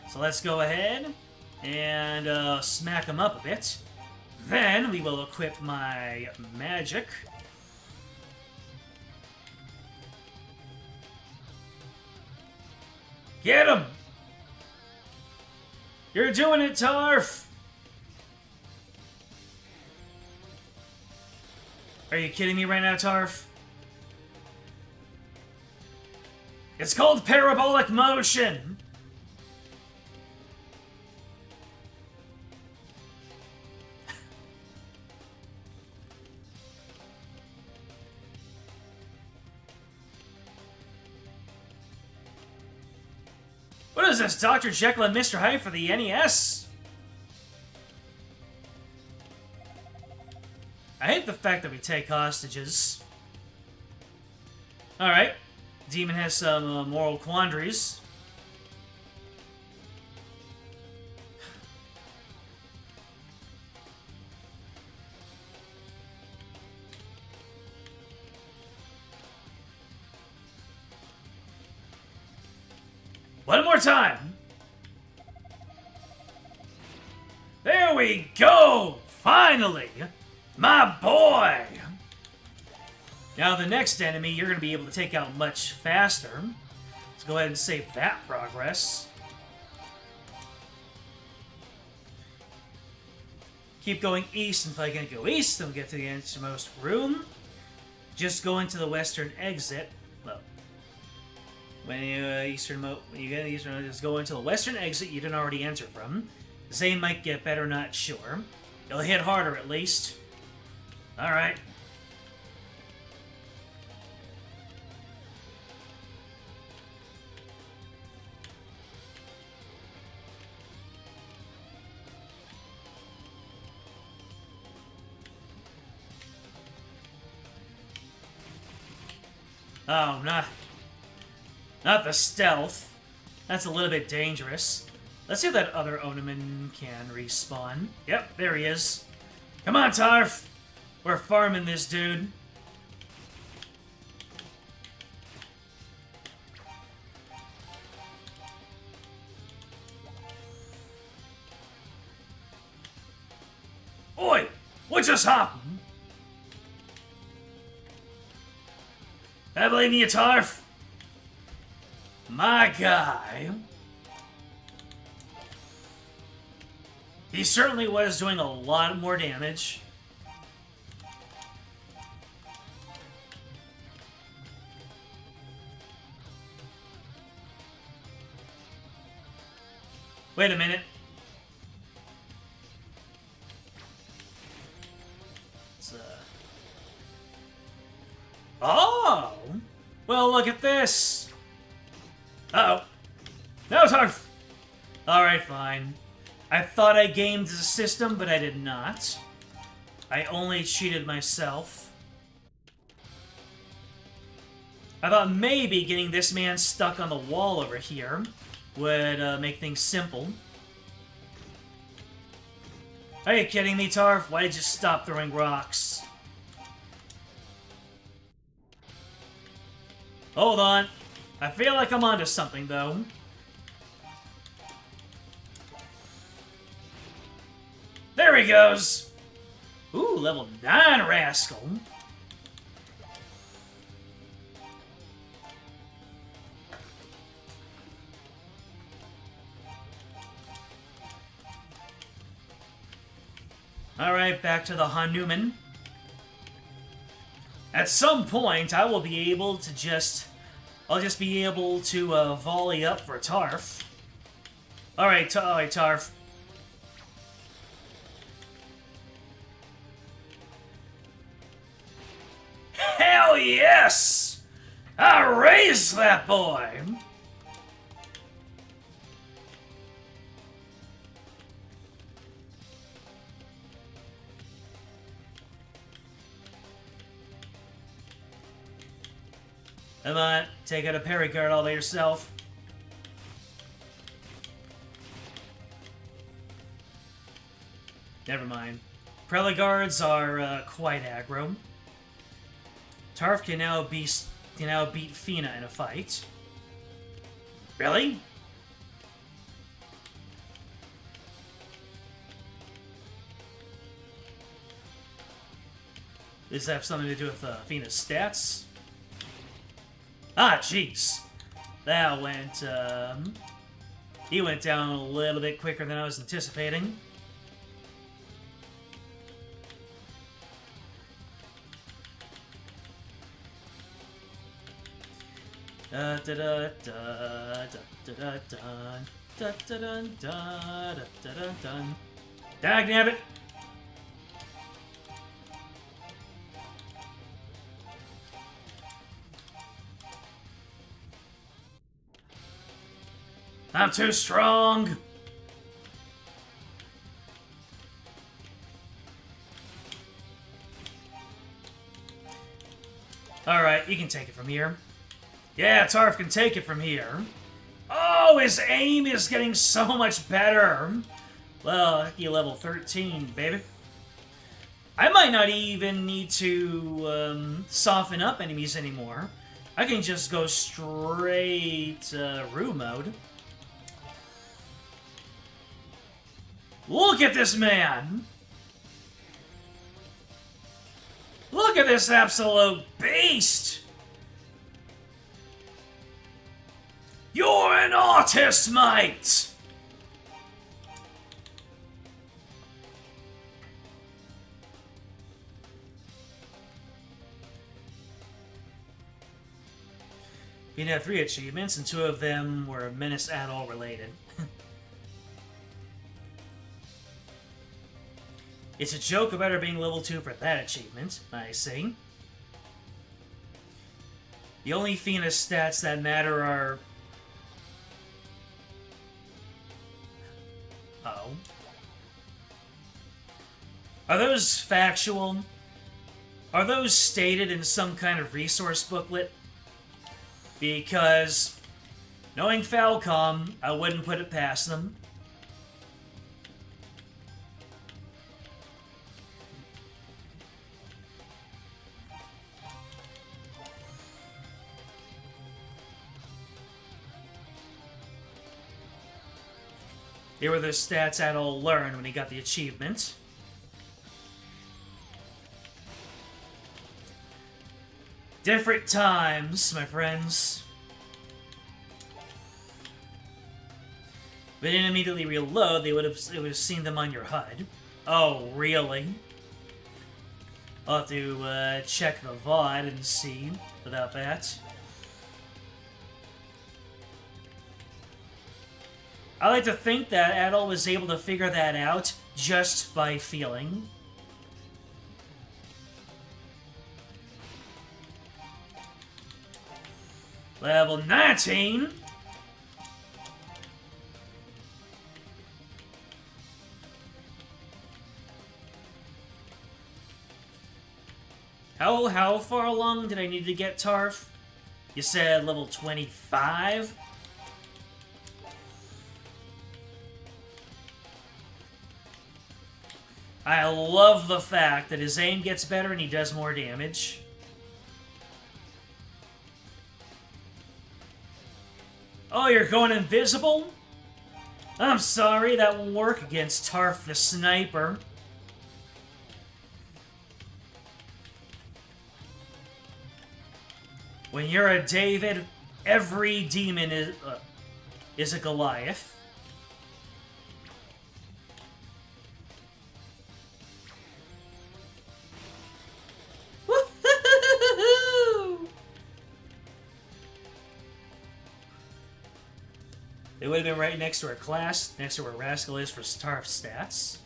So let's go ahead and smack him up a bit. Then we will equip my magic. Get him! You're doing it, Tarf! Are you kidding me right now, Tarf? It's called parabolic motion! What is this, Dr. Jekyll and Mr. Hyde for the NES? I hate the fact that we take hostages. Alright. Demon has some moral quandaries. One more time! There we go! Finally! My boy! Now the next enemy you're going to be able to take out much faster. Let's go ahead and save that progress. Keep going east until I can go east, then we'll get to the innermost room. Just go into the western exit. Well, when you get the eastern, just go into the western exit you didn't already enter from. The same might get better, not sure. You'll hit harder at least. Alright. Oh, not the stealth. That's a little bit dangerous. Let's see if that other Onuman can respawn. Yep, there he is. Come on, Tarf! We're farming this dude. Oi! What just happened? I believe in you, Tarf. My guy. He certainly was doing a lot more damage. Wait a minute. Oh! Well, look at this! Uh-oh. No, Tarf! Alright, fine. I thought I gamed the system, but I did not. I only cheated myself. I thought maybe getting this man stuck on the wall over here would make things simple. Are you kidding me, Tarf? Why did you stop throwing rocks? Hold on. I feel like I'm onto something, though. There he goes! Ooh, level 9 rascal. Alright, back to the Hanuman. At some point, I will be able to just... I'll just be able to volley up for Tarf. Alright, Tarf. Hell yes! I raised that boy! Come on, take out a parry guard all by yourself. Never mind. Prela guards are quite aggro. Tarf can now beat Fina in a fight. Really? Does that have something to do with Fina's stats? Ah, jeez. That went, he went down a little bit quicker than I was anticipating. Da da da da da da da da da da da da da da. Dagnabbit! I'm too strong! Alright, you can take it from here. Yeah, Tarf can take it from here. Oh, his aim is getting so much better! Well, you level 13, baby. I might not even need to soften up enemies anymore. I can just go straight Rue mode. Look at this man! Look at this absolute beast! You're an artist, mate! You had 3 achievements, and 2 of them were Menace at all related. It's a joke about her being level 2 for that achievement, I see. The only Fina stats that matter are... Uh-oh. Are those factual? Are those stated in some kind of resource booklet? Because, knowing Falcom, I wouldn't put it past them. Here were the stats Adol learned when he got the achievement. Different times, my friends. If they didn't immediately reload, they would have seen them on your HUD. Oh, really? I'll have to check the VOD and see about that. I like to think that Adol was able to figure that out just by feeling. Level 19! How far along did I need to get, Tarf? You said level 25? I love the fact that his aim gets better and he does more damage. Oh, you're going invisible? I'm sorry, that won't work against Tarf the Sniper. When you're a David, every demon is a Goliath. It would have been right next to her class, next to where Rascal is for Tarf stats.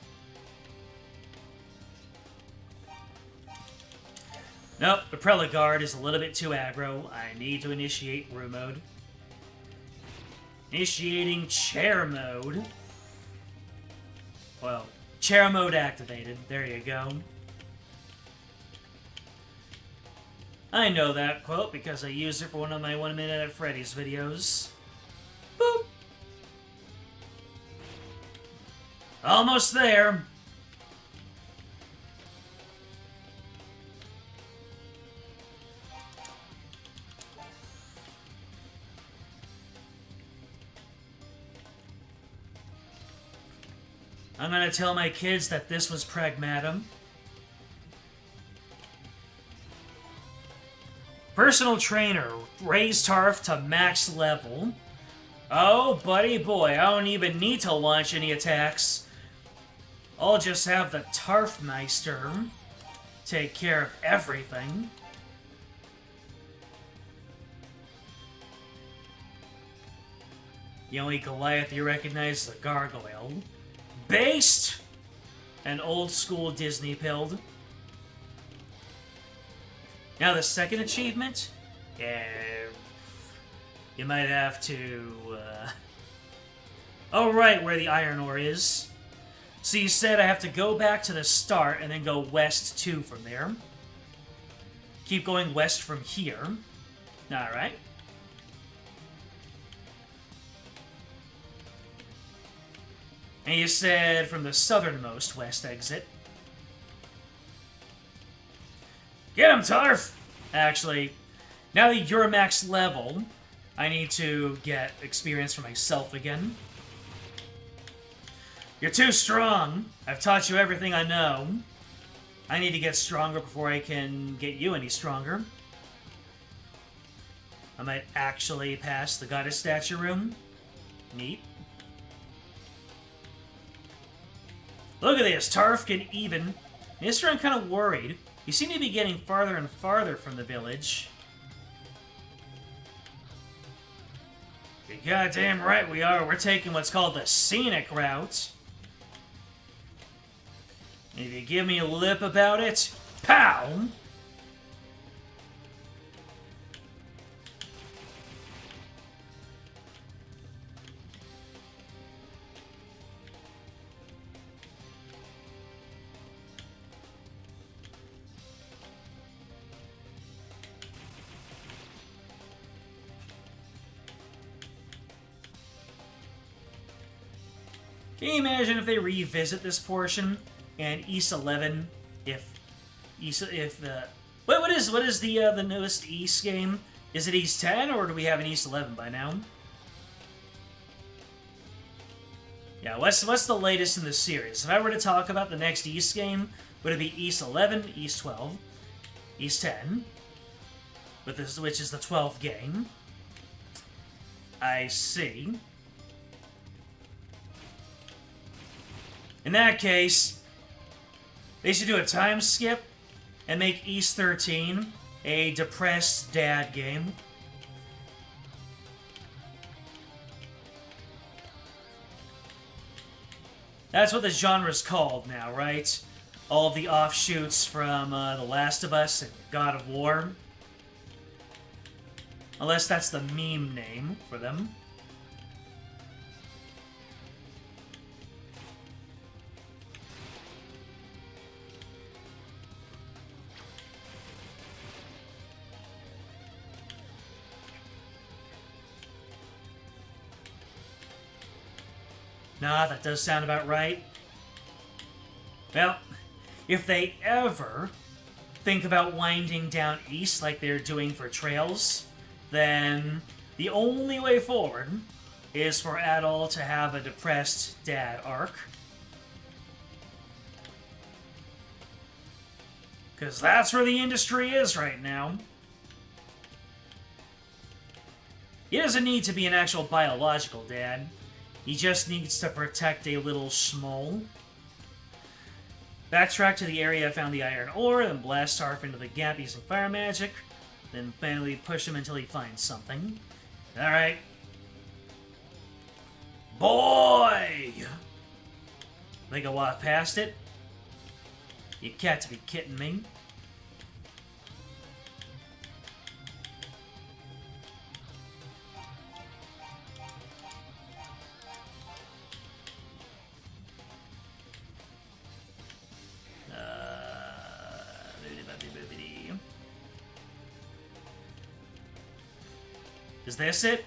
Nope, the Prelate Guard is a little bit too aggro. I need to initiate room mode. Initiating chair mode. Well, chair mode activated. There you go. I know that quote because I used it for one of my 1 Minute at Freddy's videos. Boop! Almost there. I'm gonna tell my kids that this was pragmatum. Personal trainer, raise Tarf to max level. Oh, buddy boy, I don't even need to launch any attacks. I'll just have the Tarfmeister take care of everything. The only Goliath you recognize is the Gargoyle. Based! An old school Disney pilled. Now the second achievement? Yeah. You might have to, Oh, right, where the iron ore is. So you said I have to go back to the start and then go west 2 from there. Keep going west from here. Alright. And you said from the southernmost west exit. Get him, Tarf! Actually, now that you're max level, I need to get experience for myself again. You're too strong. I've taught you everything I know. I need to get stronger before I can get you any stronger. I might actually pass the goddess statue room. Neat. Look at this, Tarf can even. Mister, I'm kind of worried. You seem to be getting farther and farther from the village. You're goddamn right we are. We're taking what's called the scenic route. And if you give me a lip about it, pow! Can you imagine if they revisit this portion and East 11, if the what is the newest East game? Is it East 10 or do we have an East 11 by now? Yeah, what's the latest in the series? If I were to talk about the next East game, would it be East 11, East 12, East 10, which is the 12th game? I see. In that case, they should do a time skip and make East 13 a depressed dad game. That's what the genre's called now, right? All of the offshoots from The Last of Us and God of War. Unless that's the meme name for them. Nah, that does sound about right. Well, if they ever think about winding down east like they're doing for Trails, then the only way forward is for Adol to have a depressed dad arc. Because that's where the industry is right now. He doesn't need to be an actual biological dad. He just needs to protect a little Schmoll. Backtrack to the area I found the iron ore, then blast Tarf into the gap using fire magic, then manually push him until he finds something. Alright. Boy! Think I walk past it? You got to be kidding me. Is this it?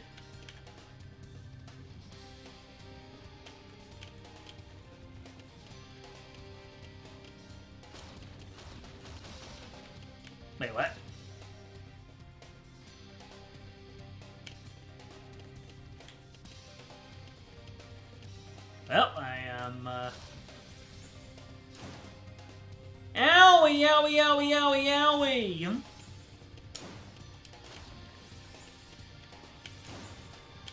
Wait, what? Well, I am, Owie, owie, owie, owie, owie!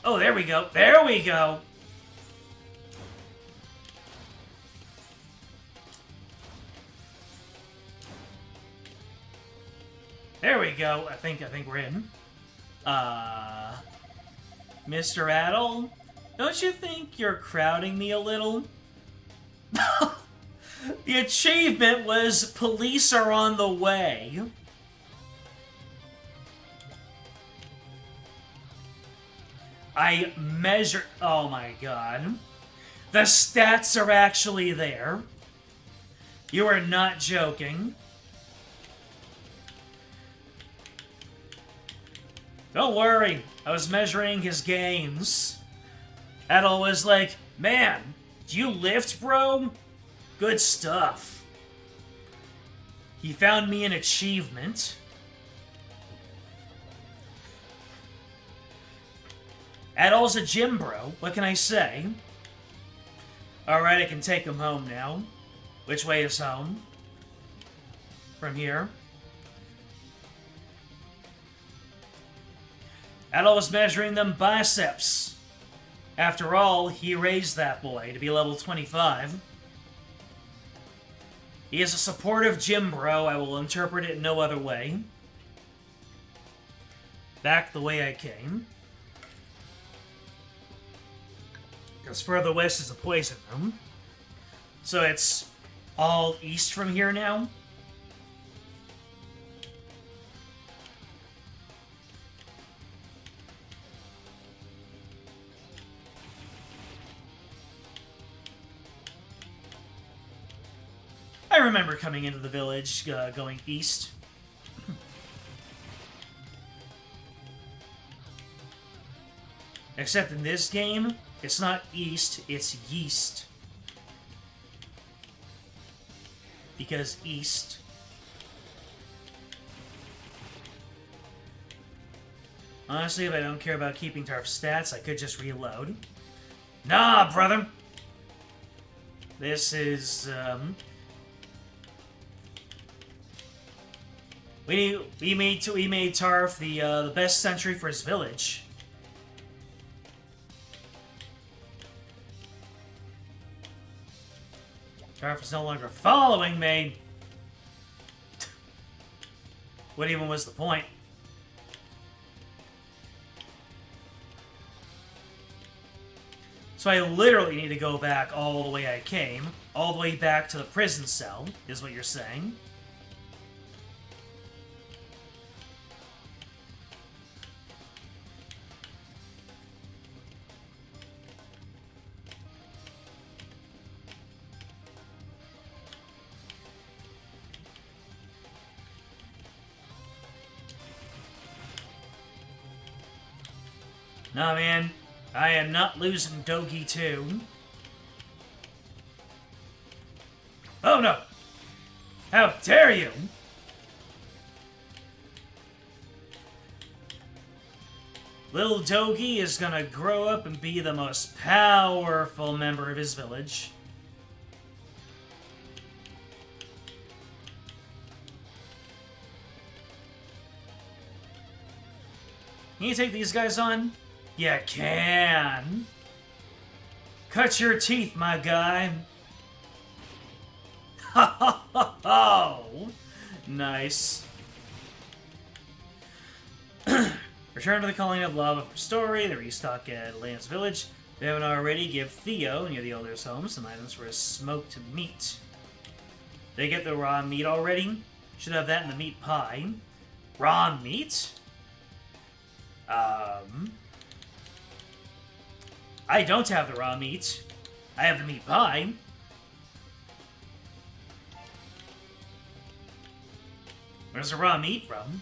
Oh, there we go. There we go! There we go. I think we're in. Mr. Adol, don't you think you're crowding me a little? The achievement was police are on the way. I measure... Oh my god. The stats are actually there. You are not joking. Don't worry. I was measuring his gains. Adol was like, man, do you lift, bro? Good stuff. He found me an achievement. Adol's a gym bro. What can I say? Alright, I can take him home now. Which way is home? From here. Adol was measuring them biceps. After all, he raised that boy to be level 25. He is a supportive gym bro. I will interpret it no other way. Back the way I came. Because further west is a poison room. So it's all east from here now. I remember coming into the village, going east. Except in this game, it's not east, it's yeast. Because east. Honestly, if I don't care about keeping Tarf's stats, I could just reload. Nah, brother! This is, We made Tarf the best sentry for his village. Tarf is no longer following me. What even was the point? So I literally need to go back all the way I came, all the way back to the prison cell, is what you're saying. Nah, man. I am not losing Dogi 2. Oh, no! How dare you! Little Dogi is gonna grow up and be the most powerful member of his village. Can you take these guys on? You can. Cut your teeth, my guy. Ha ha ha ha! Nice. Return to the colony of lava for story. The restock at Lance Village. If they haven't already, give Theo, near the Elder's home, some items for his smoked meat. They get the raw meat already? Should have that in the meat pie. Raw meat? I don't have the raw meat. I have the meat pie. Where's the raw meat from?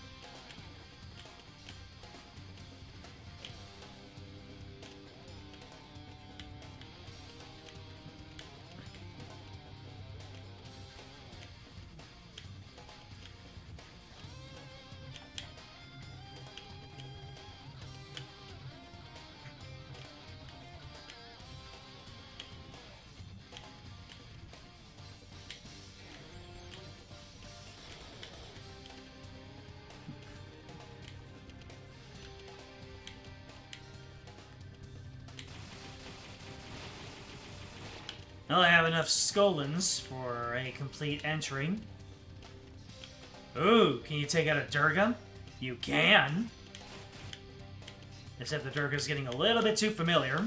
Well, I have enough Skolins for a complete entry. Ooh, can you take out a Durga? You can. Except the Durga's getting a little bit too familiar.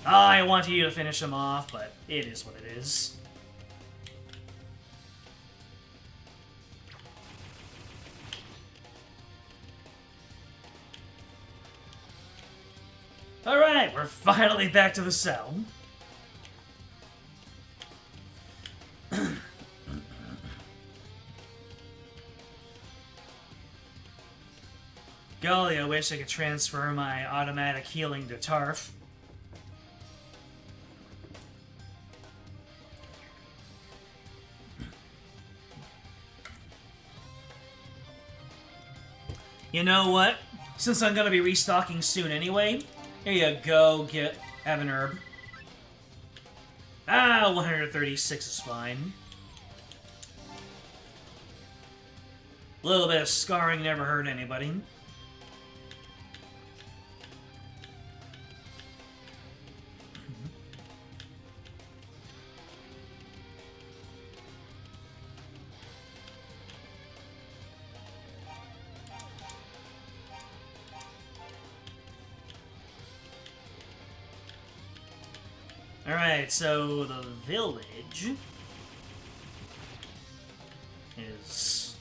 I wanted you to finish him off, but it is what it is. Alright, we're finally back to the cell. Golly, I wish I could transfer my automatic healing to Tarf. You know what? Since I'm gonna be restocking soon anyway, here you go, have an herb. 136 is fine. A little bit of scarring never hurt anybody. Alright, so the village is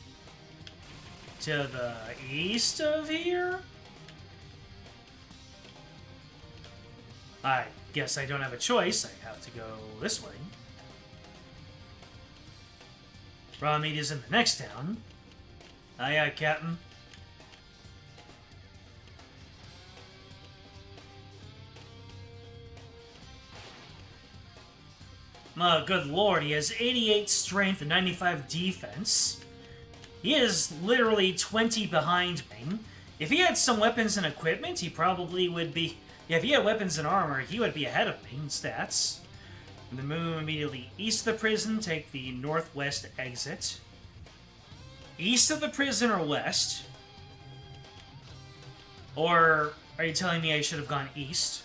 to the east of here? I guess I don't have a choice. I have to go this way. Raw meat is in the next town. Aye, aye, Captain. Oh, good lord, he has 88 strength and 95 defense. He is literally 20 behind me. If he had some weapons and equipment, he probably would be... Yeah, if he had weapons and armor, he would be ahead of me in stats. And then move immediately east of the prison, take the northwest exit. East of the prison or west? Or are you telling me I should have gone east?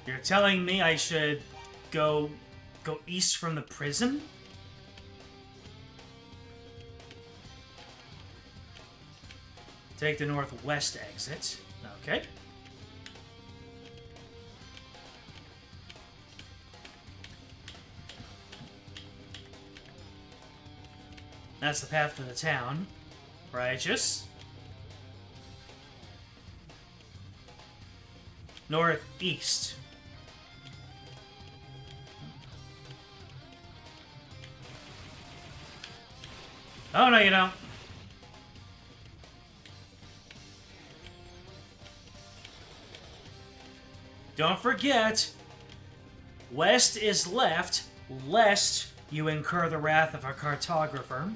You're telling me I should go east from the prison? Take the northwest exit. Okay. That's the path to the town. Righteous. Northeast. Oh, no, you don't. Don't forget, west is left, lest you incur the wrath of a cartographer.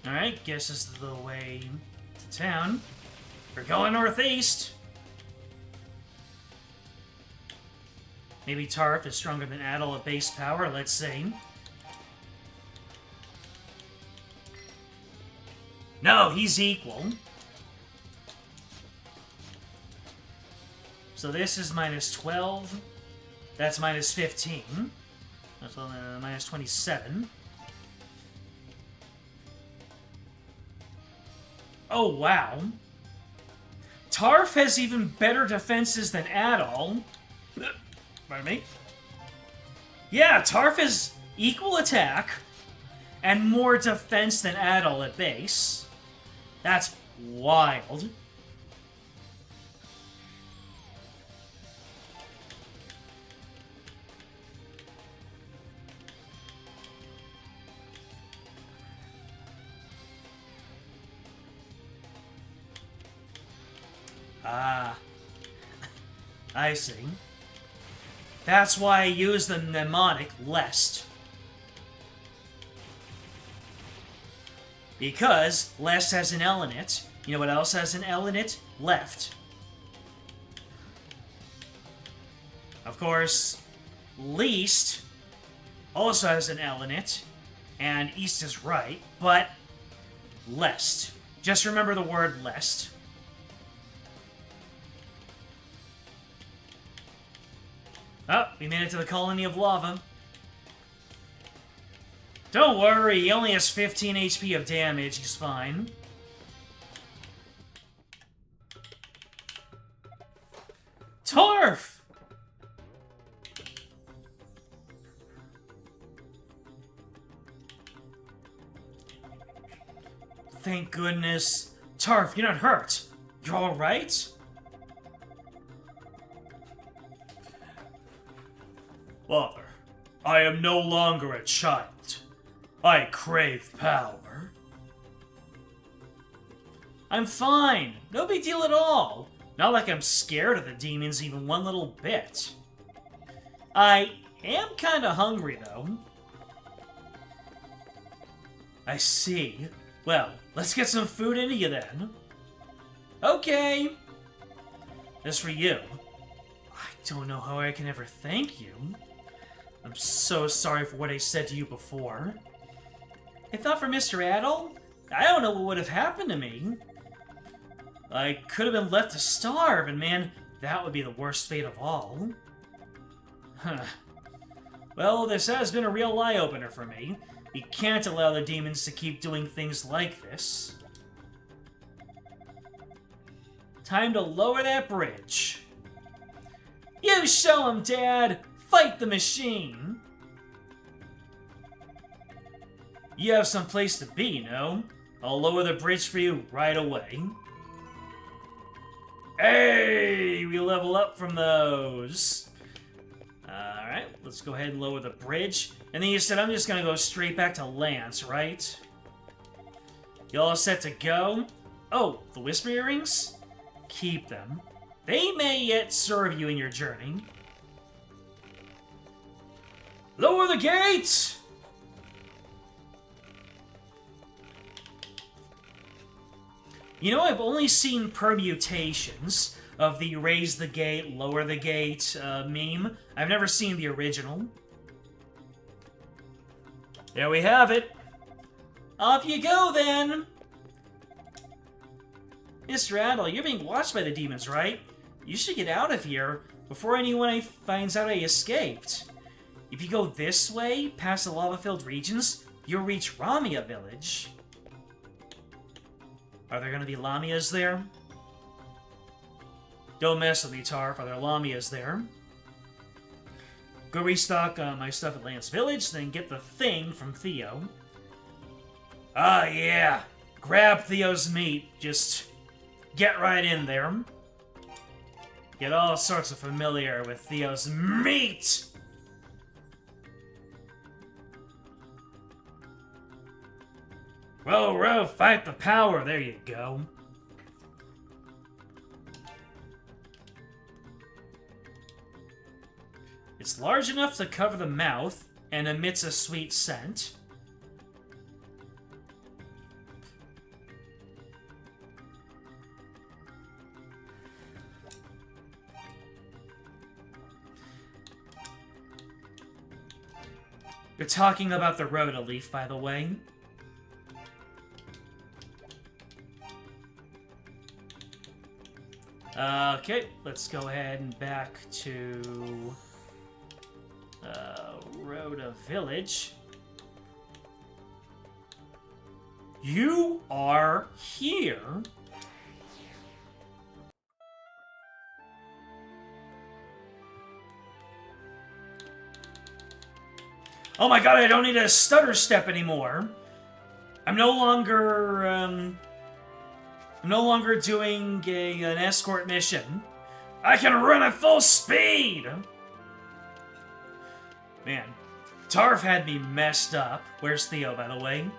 Alright, guess this is the way to town. We're going northeast. Maybe Tarf is stronger than Adel at base power, let's see. No, he's equal. So this is minus 12. That's minus 15. That's minus 27. Oh, wow. Tarf has even better defenses than Adol. Pardon me? Yeah, Tarf is equal attack and more defense than Adol at base. That's wild. Ah, I see. That's why I use the mnemonic lest. Because lest has an L in it. You know what else has an L in it? Left. Of course, least also has an L in it. And east is right, but lest. Just remember the word lest. Oh, we made it to the colony of lava. Don't worry, he only has 15 HP of damage. He's fine. Tarf! Thank goodness. Tarf, you're not hurt. You're alright? Father, I am no longer a child. I crave power. I'm fine. No big deal at all. Not like I'm scared of the demons even one little bit. I am kinda hungry, though. I see. Well, let's get some food into you then. Okay. As for you, I don't know how I can ever thank you. I'm so sorry for what I said to you before. I thought for Mr. Adel, I don't know what would have happened to me. I could have been left to starve, and man, that would be the worst fate of all. Huh. Well, this has been a real eye-opener for me. We can't allow the demons to keep doing things like this. Time to lower that bridge. You show 'em, Dad! Fight the machine! You have some place to be, no? I'll lower the bridge for you right away. Hey! We level up from those. Alright, let's go ahead and lower the bridge. And then you said I'm just gonna go straight back to Lance, right? You all set to go? Oh, the Whisper Earrings? Keep them. They may yet serve you in your journey. Lower the gate! You know, I've only seen permutations of the raise the gate, lower the gate meme. I've never seen the original. There we have it. Off you go, then! Mr. Adel, you're being watched by the demons, right? You should get out of here before anyone finds out I escaped. If you go this way, past the lava-filled regions, you'll reach Ramia Village. Are there gonna be Lamias there? Don't mess with me, Tarf. Are there Lamias there? Go restock my stuff at Lance Village, then get the thing from Theo. Ah, yeah. Grab Theo's meat. Just get right in there. Get all sorts of familiar with Theo's meat! Row, row, fight the power. There you go. It's large enough to cover the mouth and emits a sweet scent. You're talking about the Rhoda leaf, by the way. Okay, let's go ahead and back to Rhoda Village. You are here? Oh my god, I don't need a stutter step anymore. I'm no longer doing an escort mission. I can run at full speed! Man, Tarf had me messed up. Where's Theo, by the way?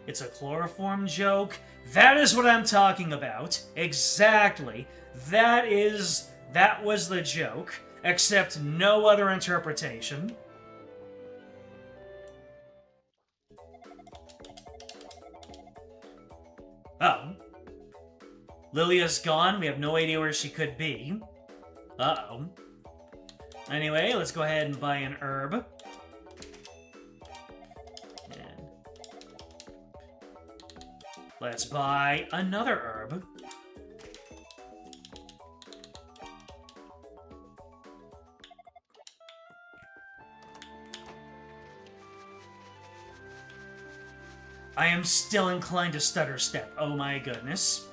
It's a chloroform joke? That is what I'm talking about. Exactly. That was the joke. Except no other interpretation. Oh. Lilia's gone. We have no idea where she could be. Uh-oh. Anyway, let's go ahead and buy an herb. And let's buy another herb. I am still inclined to stutter step. Oh my goodness.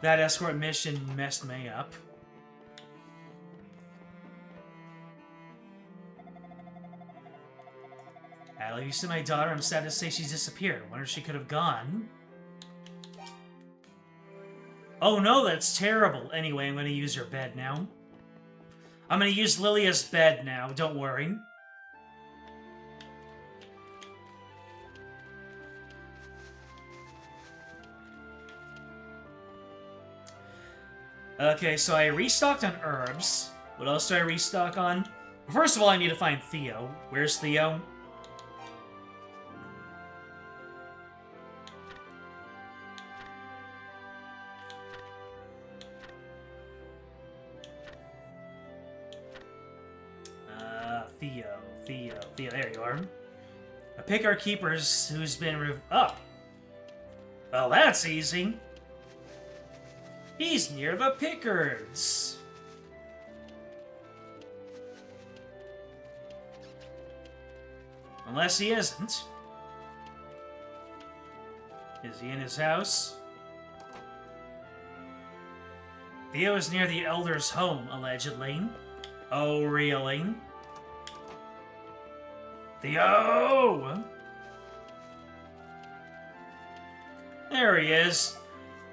That escort mission messed me up. Adel, you see my daughter? I'm sad to say she's disappeared. Wonder if she could have gone. Oh no, that's terrible. Anyway, I'm going to use your bed now. I'm going to use Lilia's bed now. Don't worry. Okay, so I restocked on herbs. What else do I restock on? First of all, I need to find Theo. Where's Theo? Theo, there you are. A picker keepers who's been oh! Well, that's easy. He's near the Pickards. Unless he isn't. Is he in his house? Theo is near the Elder's home, allegedly. Oh, really? Theo! There he is.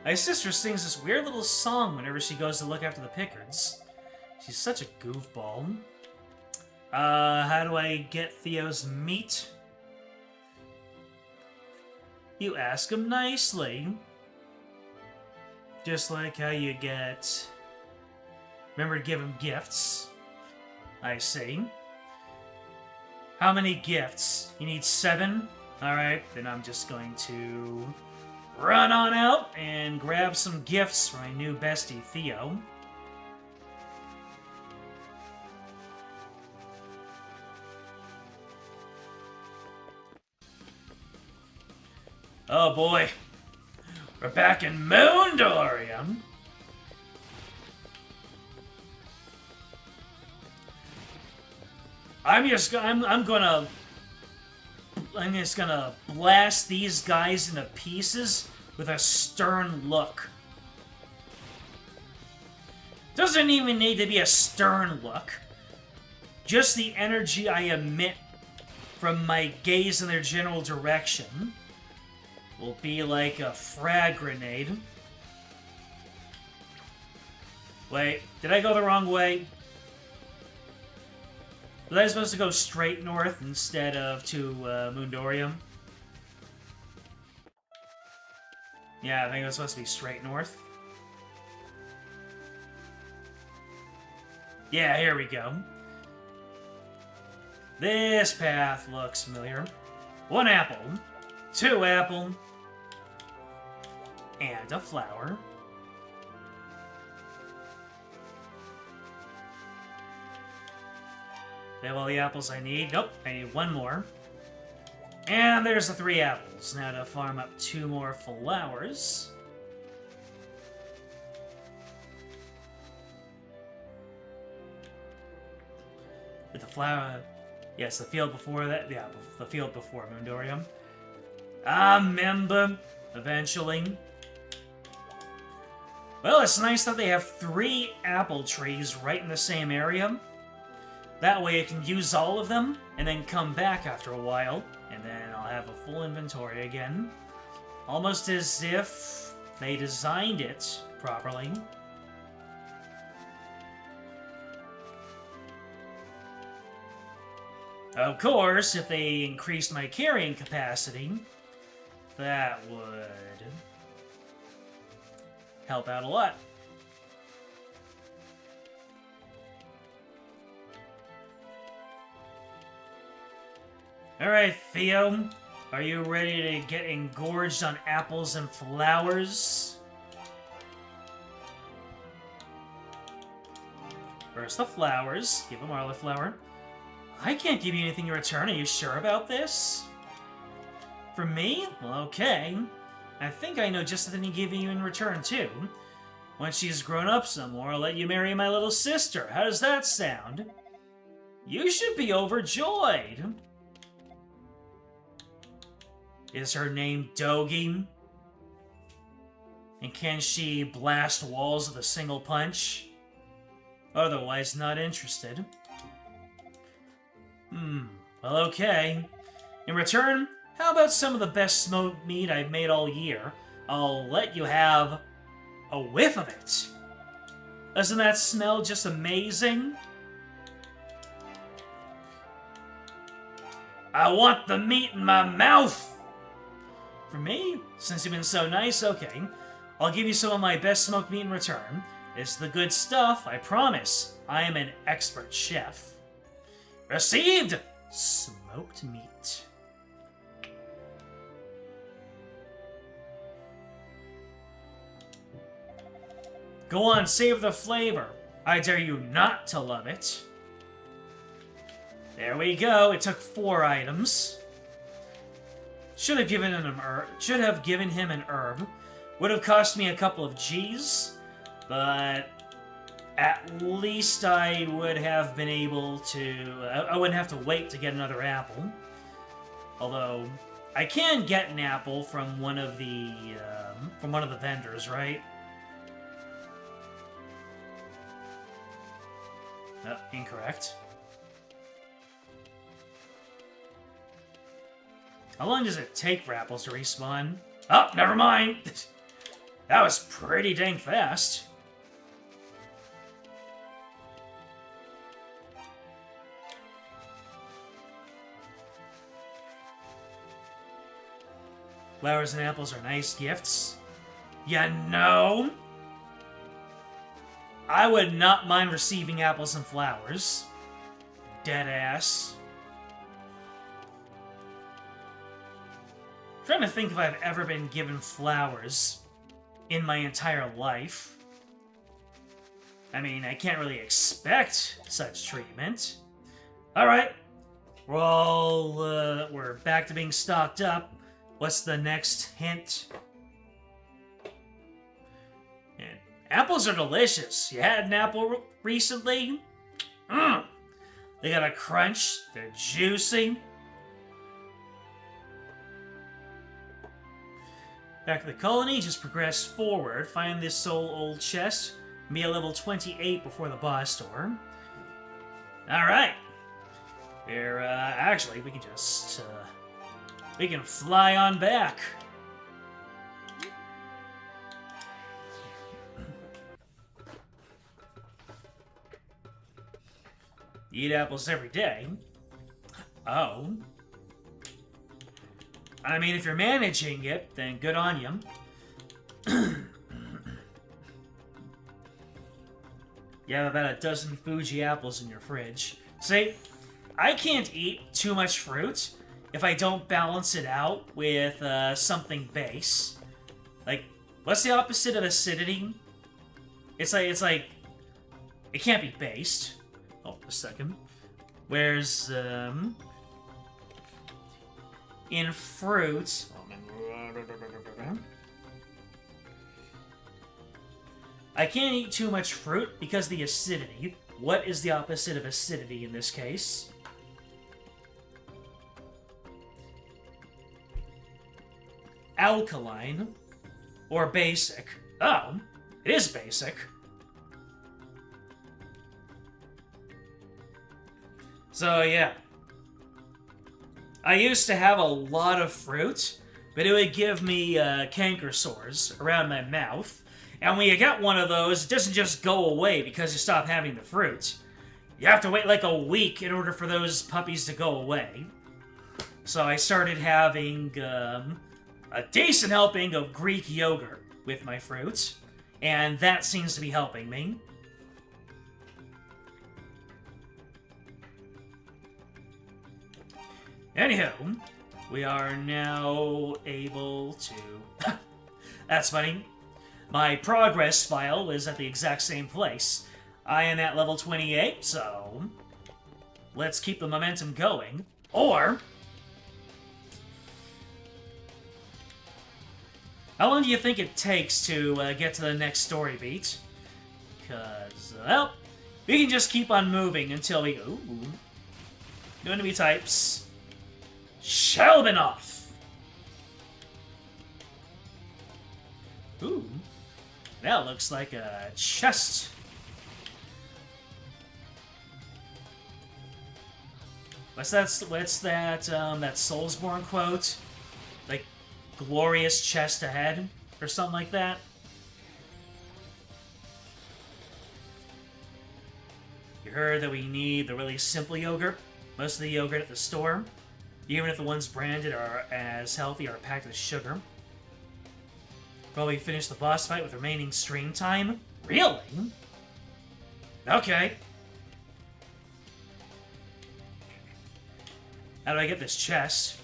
My sister sings this weird little song whenever she goes to look after the Pickards. She's such a goofball. How do I get Theo's meat? You ask him nicely. Just like how you get... Remember to give him gifts. I see. How many gifts? You need 7? Alright, then I'm just going to run on out and grab some gifts for my new bestie, Theo. Oh boy. We're back in Moondorium. I'm just gonna blast these guys into pieces with a stern look. Doesn't even need to be a stern look. Just the energy I emit from my gaze in their general direction will be like a frag grenade. Wait, did I go the wrong way? Was I supposed to go straight north instead of to Moondorium? Yeah, I think it was supposed to be straight north. Yeah, here we go. This path looks familiar. 1 apple, 2 apple, and a flower. They have all the apples I need. Nope, I need 1 more. And there's the 3 apples. Now to farm up 2 more flowers. With the flower... Yes, the field before that. Yeah, the field before Moondorium. I remember. Eventually. Well, it's nice that they have 3 apple trees right in the same area. That way I can use all of them, and then come back after a while, and then I'll have a full inventory again. Almost as if they designed it properly. Of course, if they increased my carrying capacity, that would help out a lot. Alright, Theo. Are you ready to get engorged on apples and flowers? First the flowers. Give him Marla flower. I can't give you anything in return. Are you sure about this? For me? Well, okay. I think I know just the thing to give you in return, too. Once she's grown up some more, I'll let you marry my little sister. How does that sound? You should be overjoyed. Is her name Dogi? And can she blast walls with a single punch? Otherwise, not interested. Well, okay. In return, how about some of the best smoked meat I've made all year? I'll let you have a whiff of it. Doesn't that smell just amazing? I want the meat in my mouth! For me? Since you've been so nice, okay. I'll give you some of my best smoked meat in return. It's the good stuff, I promise. I am an expert chef. Received! Smoked meat. Go on, savor the flavor. I dare you not to love it. There we go. It took 4 items. Should have given him an herb. Would have cost me a couple of G's, but at least I would have been able to... I wouldn't have to wait to get another apple. Although, I can get an apple from one of the vendors, right? No, incorrect. How long does it take for apples to respawn? Oh, never mind! That was pretty dang fast. Flowers and apples are nice gifts. You know? I would not mind receiving apples and flowers. Deadass. I'm trying to think if I've ever been given flowers in my entire life. I mean, I can't really expect such treatment. Alright. We're back to being stocked up. What's the next hint? And apples are delicious. You had an apple recently? Mmm. They got a crunch. They're juicy. Back to the colony, just progress forward. Find this old chest. Be a level 28 before the boss door. Alright. Here, actually, we can just, we can fly on back. Eat apples every day. Oh. I mean, if you're managing it, then good on you. You have about a dozen Fuji apples in your fridge. See, I can't eat too much fruit if I don't balance it out with something base. Like, what's the opposite of acidity? It's like, it can't be based. Oh, a second. Whereas, in fruit... I can't eat too much fruit because of the acidity. What is the opposite of acidity in this case? Alkaline. Or basic. Oh, it is basic. So, yeah. I used to have a lot of fruit, but it would give me canker sores around my mouth. And when you get one of those, it doesn't just go away because you stop having the fruit. You have to wait like a week in order for those puppies to go away. So I started having a decent helping of Greek yogurt with my fruit. And that seems to be helping me. Anywho, we are now able to... That's funny. My progress file is at the exact same place. I am at level 28, so... let's keep the momentum going. Or... how long do you think it takes to get to the next story beat? Because, well, we can just keep on moving until we... Ooh. New enemy types. Shelbinoff! Ooh. That looks like a chest. What's that, that Soulsborne quote? Like, glorious chest ahead? Or something like that? You heard that we need the really simple yogurt? Most of the yogurt at the store, even if the ones branded are as healthy, are packed with sugar. Probably finish the boss fight with remaining stream time? Really? Okay. How do I get this chest?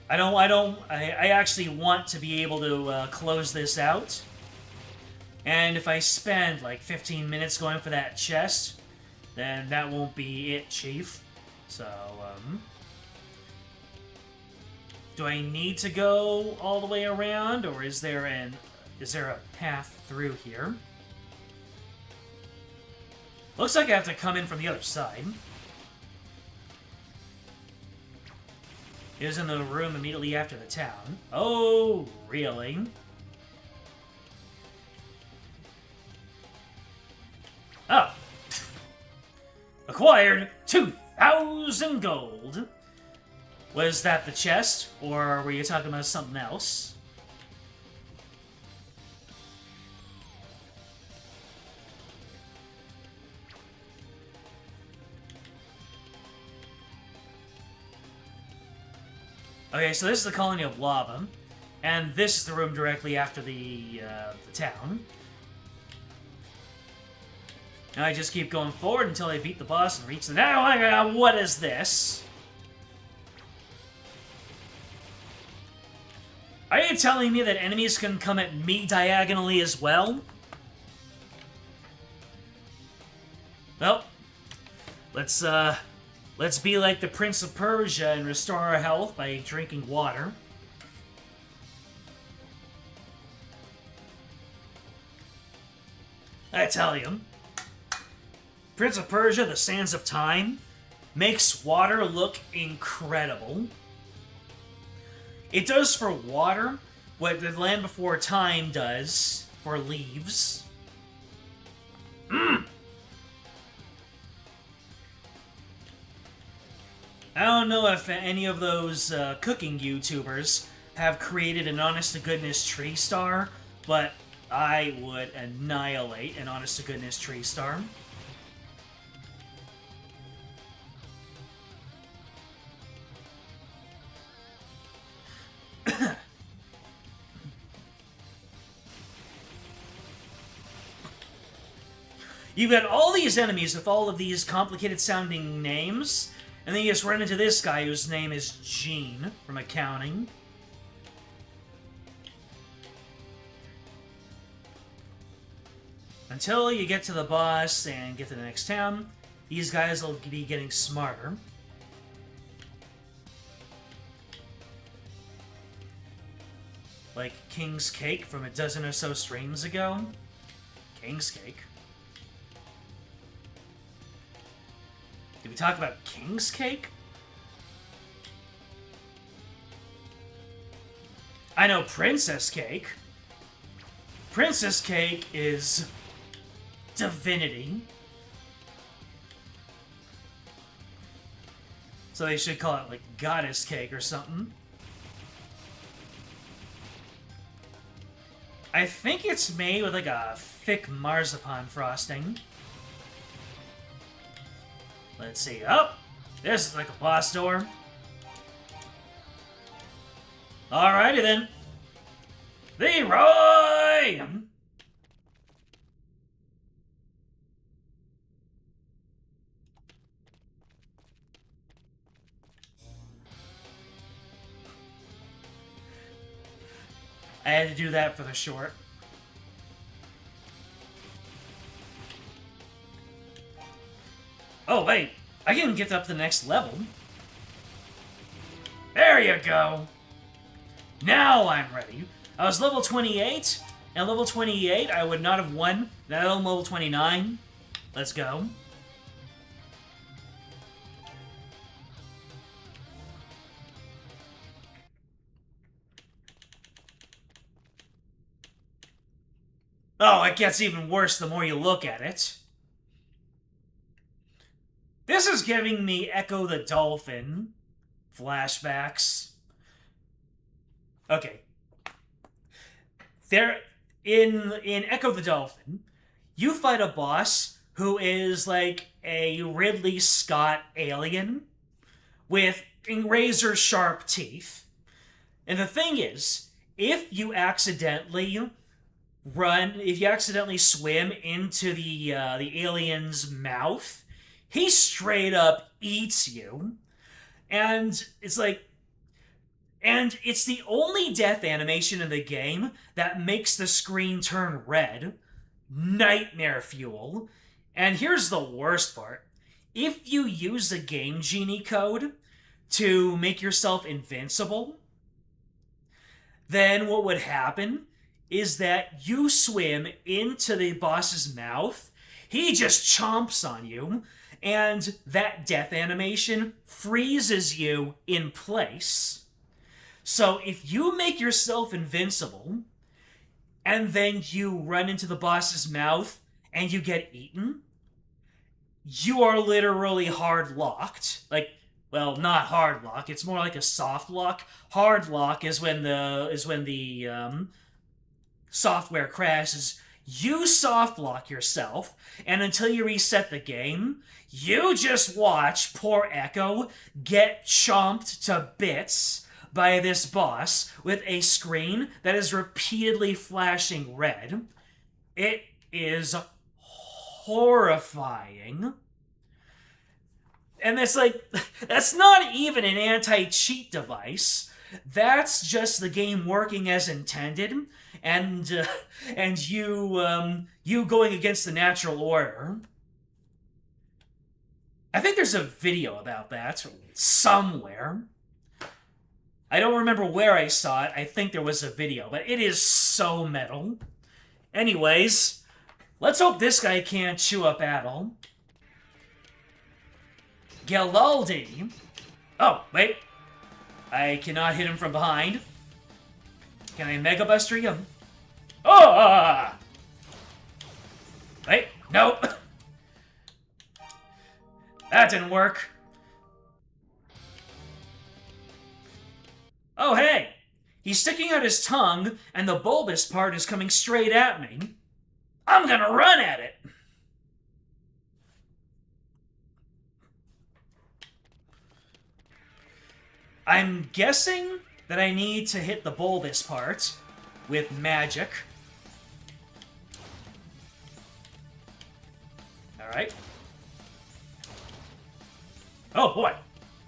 I actually want to be able to close this out. And if I spend like 15 minutes going for that chest, then that won't be it, Chief. So, do I need to go all the way around, or is there a path through here? Looks like I have to come in from the other side. It was in the room immediately after the town. Oh, really? Oh. Acquired 2,000 gold. Was that the chest, or were you talking about something else? Okay, so this is the colony of lava, and this is the room directly after the town. Now I just keep going forward until I beat the boss and reach the... Now, what is this? Are you telling me that enemies can come at me diagonally as well? Well, let's be like the Prince of Persia and restore our health by drinking water. I tell you, Prince of Persia: The Sands of Time makes water look incredible. It does for water what The Land Before Time does for leaves. I don't know if any of those cooking YouTubers have created an honest-to-goodness tree star, but I would annihilate an honest-to-goodness tree star. You've got all these enemies with all of these complicated-sounding names, and then you just run into this guy whose name is Gene from accounting. Until you get to the boss and get to the next town, these guys will be getting smarter. Like King's Cake from a dozen or so streams ago. King's Cake. Did we talk about King's Cake? I know Princess Cake. Princess Cake is divinity. So they should call it like Goddess Cake or something. I think it's made with like a thick marzipan frosting. Let's see. Oh! This is like a boss door. Alrighty then. Leroy! I had to do that for the short. Oh, wait. I can get up to the next level. There you go. Now I'm ready. I was level 28, and level 28 I would not have won. Now I'm level 29. Let's go. Oh, it gets even worse the more you look at it. This is giving me Echo the Dolphin flashbacks. Okay. There, in Echo the Dolphin, you fight a boss who is like a Ridley Scott alien with razor-sharp teeth. And the thing is, if you accidentally swim into the alien's mouth, he straight up eats you. And it's like, and it's the only death animation in the game that makes the screen turn red. Nightmare fuel. And here's the worst part. If you use the Game Genie code to make yourself invincible, then what would happen is that you swim into the boss's mouth, he just chomps on you, and that death animation freezes you in place. So if you make yourself invincible, and then you run into the boss's mouth, and you get eaten, you are literally hard locked. Like, well, not hard lock. It's more like a soft lock. Hard lock is when the software crashes. You soft lock yourself, and until you reset the game, you just watch poor Echo get chomped to bits by this boss with a screen that is repeatedly flashing red. It is horrifying. And it's like, that's not even an anti-cheat device. That's just the game working as intended, and you going against the natural order. I think there's a video about that somewhere. I don't remember where I saw it. I think there was a video, but it is so metal. Anyways, Let's hope this guy can't chew up Battle. Galaldi. Oh, wait. I cannot hit him from behind. Can I Mega Buster him? Oh! Wait, no. That didn't work. Oh, hey! He's sticking out his tongue, and the bulbous part is coming straight at me. I'm gonna run at it! I'm guessing that I need to hit the bulbous part with magic. Alright. Oh, boy.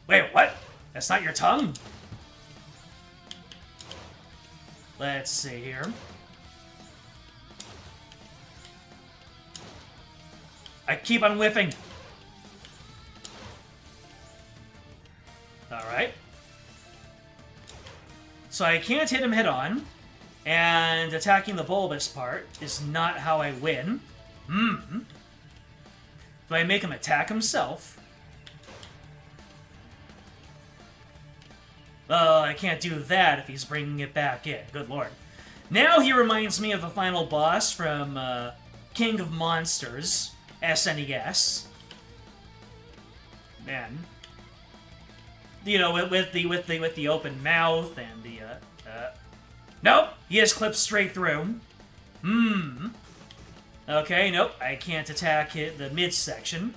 Wait, what? That's not your tongue? Let's see here. I keep on whiffing. Alright. So I can't hit him head-on, and attacking the bulbous part is not how I win. Do I make him attack himself? Well, I can't do that if he's bringing it back in. Good lord. Now he reminds me of the final boss from King of Monsters, SNES. Man. You know, with the open mouth and the nope, he has clipped straight through. Okay, nope, I can't attack the midsection.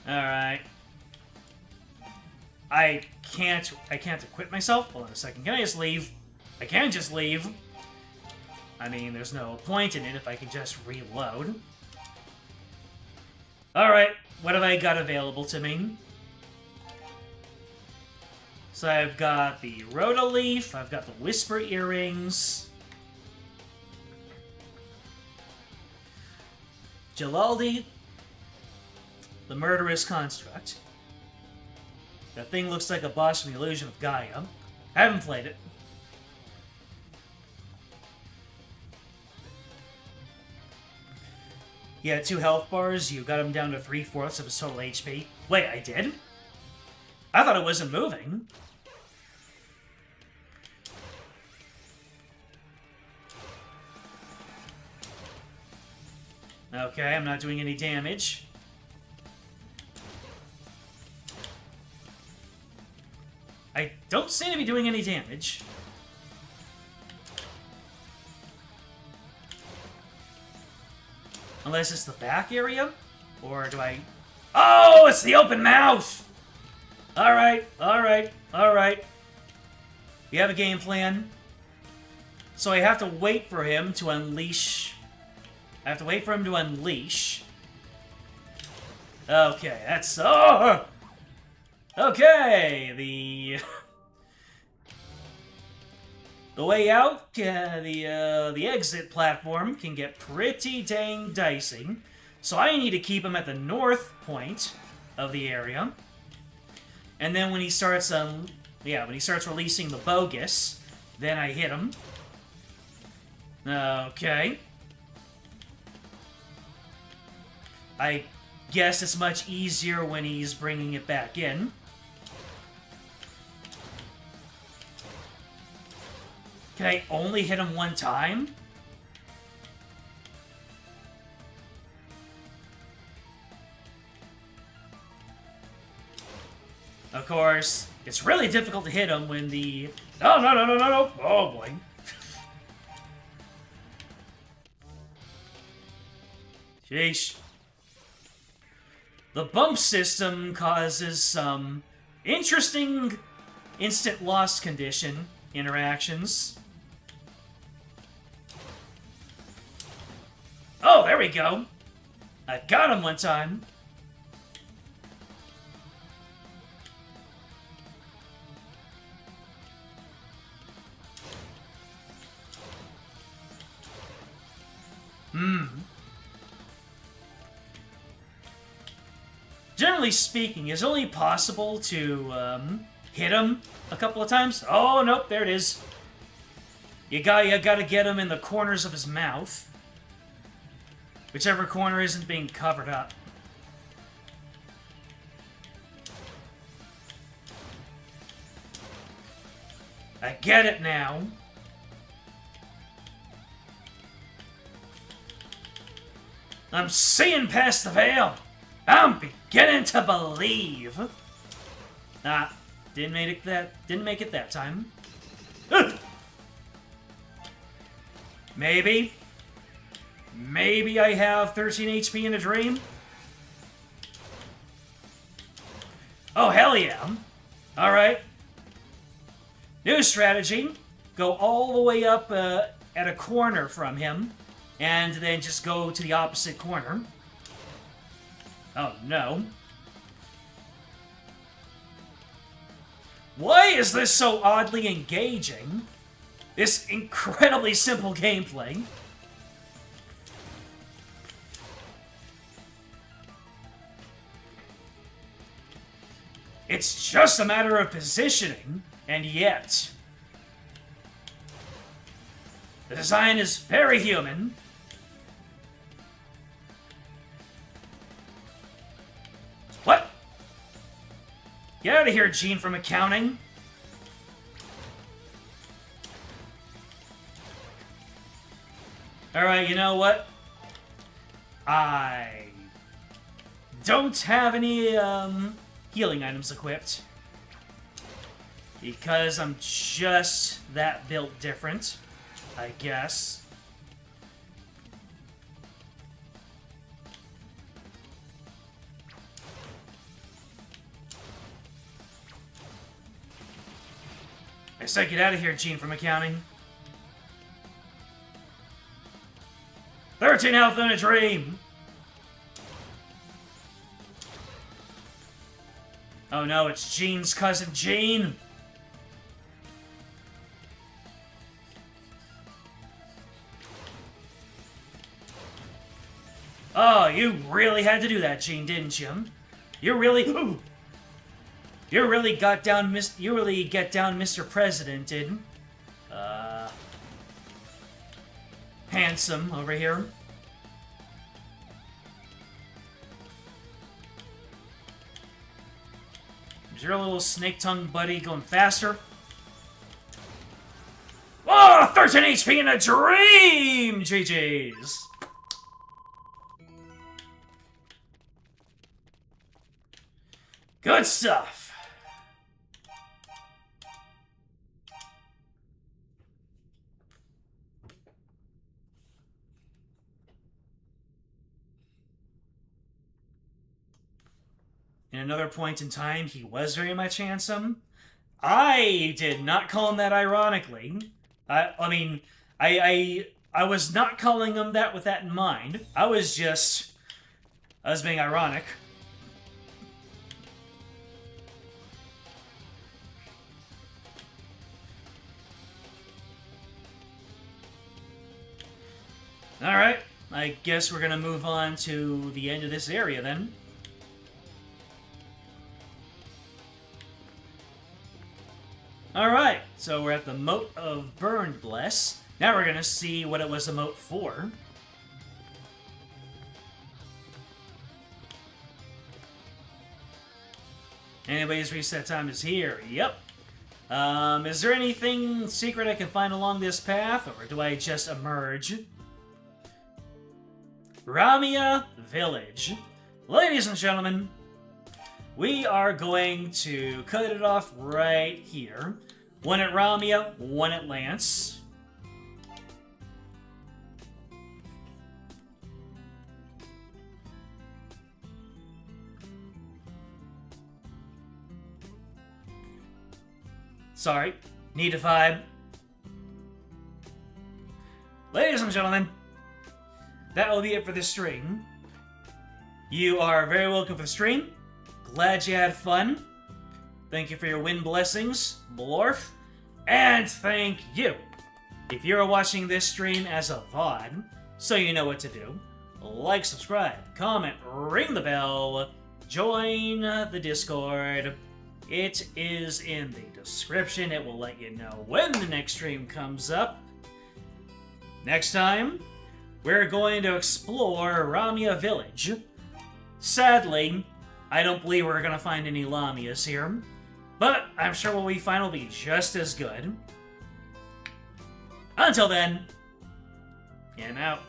All right. I can't equip myself. Hold on a second. Can I just leave? I can just leave. I mean, there's no point in it if I can just reload. All right. What have I got available to me? So I've got the Rotoleaf, I've got the Whisper Earrings, Jalaldi, the Murderous Construct. That thing looks like a boss from the Illusion of Gaia. I haven't played it. He had 2 health bars, you got him down to 3/4 of his total HP. Wait, I did? I thought it wasn't moving. Okay, I'm not doing any damage. I don't seem to be doing any damage. Unless it's the back area? Or do I... Oh, it's the open mouth! Alright, alright, alright. We have a game plan. So I have to wait for him to unleash... I have to wait for him to unleash. Okay, that's... Oh! Okay, the way out, the exit platform can get pretty dang dicey. So I need to keep him at the north point of the area. And then when he starts, when he starts releasing the bogus, then I hit him. Okay. I guess it's much easier when he's bringing it back in. Can I only hit him one time? Of course, it's really difficult to hit him when the... Oh, no, no, no, no, no. Oh, boy. Sheesh. The bump system causes some interesting instant loss condition interactions. Oh, there we go. I got him one time. Generally speaking, it's only possible to hit him a couple of times. Oh, nope, there it is. You gotta get him in the corners of his mouth. Whichever corner isn't being covered up. I get it now. I'm seeing past the veil. I'm beginning to believe. Ah, didn't make it that time. Maybe I have 13 HP in a dream? Oh, hell yeah. Alright. New strategy. Go all the way up at a corner from him, and then just go to the opposite corner. Oh, no. Why is this so oddly engaging? This incredibly simple gameplay. It's just a matter of positioning, and yet the design is very human. What? Get out of here, Gene from accounting. Alright, you know what? I don't have any healing items equipped. Because I'm just that built different, I guess. I said get out of here, Gene from accounting. 13 health in a dream! Oh no, it's Gene's cousin Gene! Oh, you really had to do that, Gene, didn't you? You really got down, you really get down, Mr. President, didn't? Handsome over here. Is your little snake tongue buddy going faster? Oh, 13 HP in a dream! GG's. Good stuff. In another point in time, he was very much handsome. I did not call him that ironically. I was not calling him that with that in mind. I was being ironic. Alright, I guess we're gonna move on to the end of this area then. Alright, so we're at the Moat of Burned Bless. Now we're gonna see what it was a moat for. Anybody's reset time is here. Yep. Is there anything secret I can find along this path, or do I just emerge? Ramia Village. Ladies and gentlemen, we are going to cut it off right here. One at Ramia, one at Lance. Sorry, need a vibe. Ladies and gentlemen, that will be it for this stream. You are very welcome for the stream. Glad you had fun. Thank you for your win blessings, Blorf. And thank you if you're watching this stream as a VOD, so you know what to do. Like, subscribe, comment, ring the bell, join the Discord. It is in the description. It will let you know when the next stream comes up. Next time, we're going to explore Ramya Village. Sadly, I don't believe we're going to find any Lamias here, but I'm sure what we find will be just as good. Until then, and out.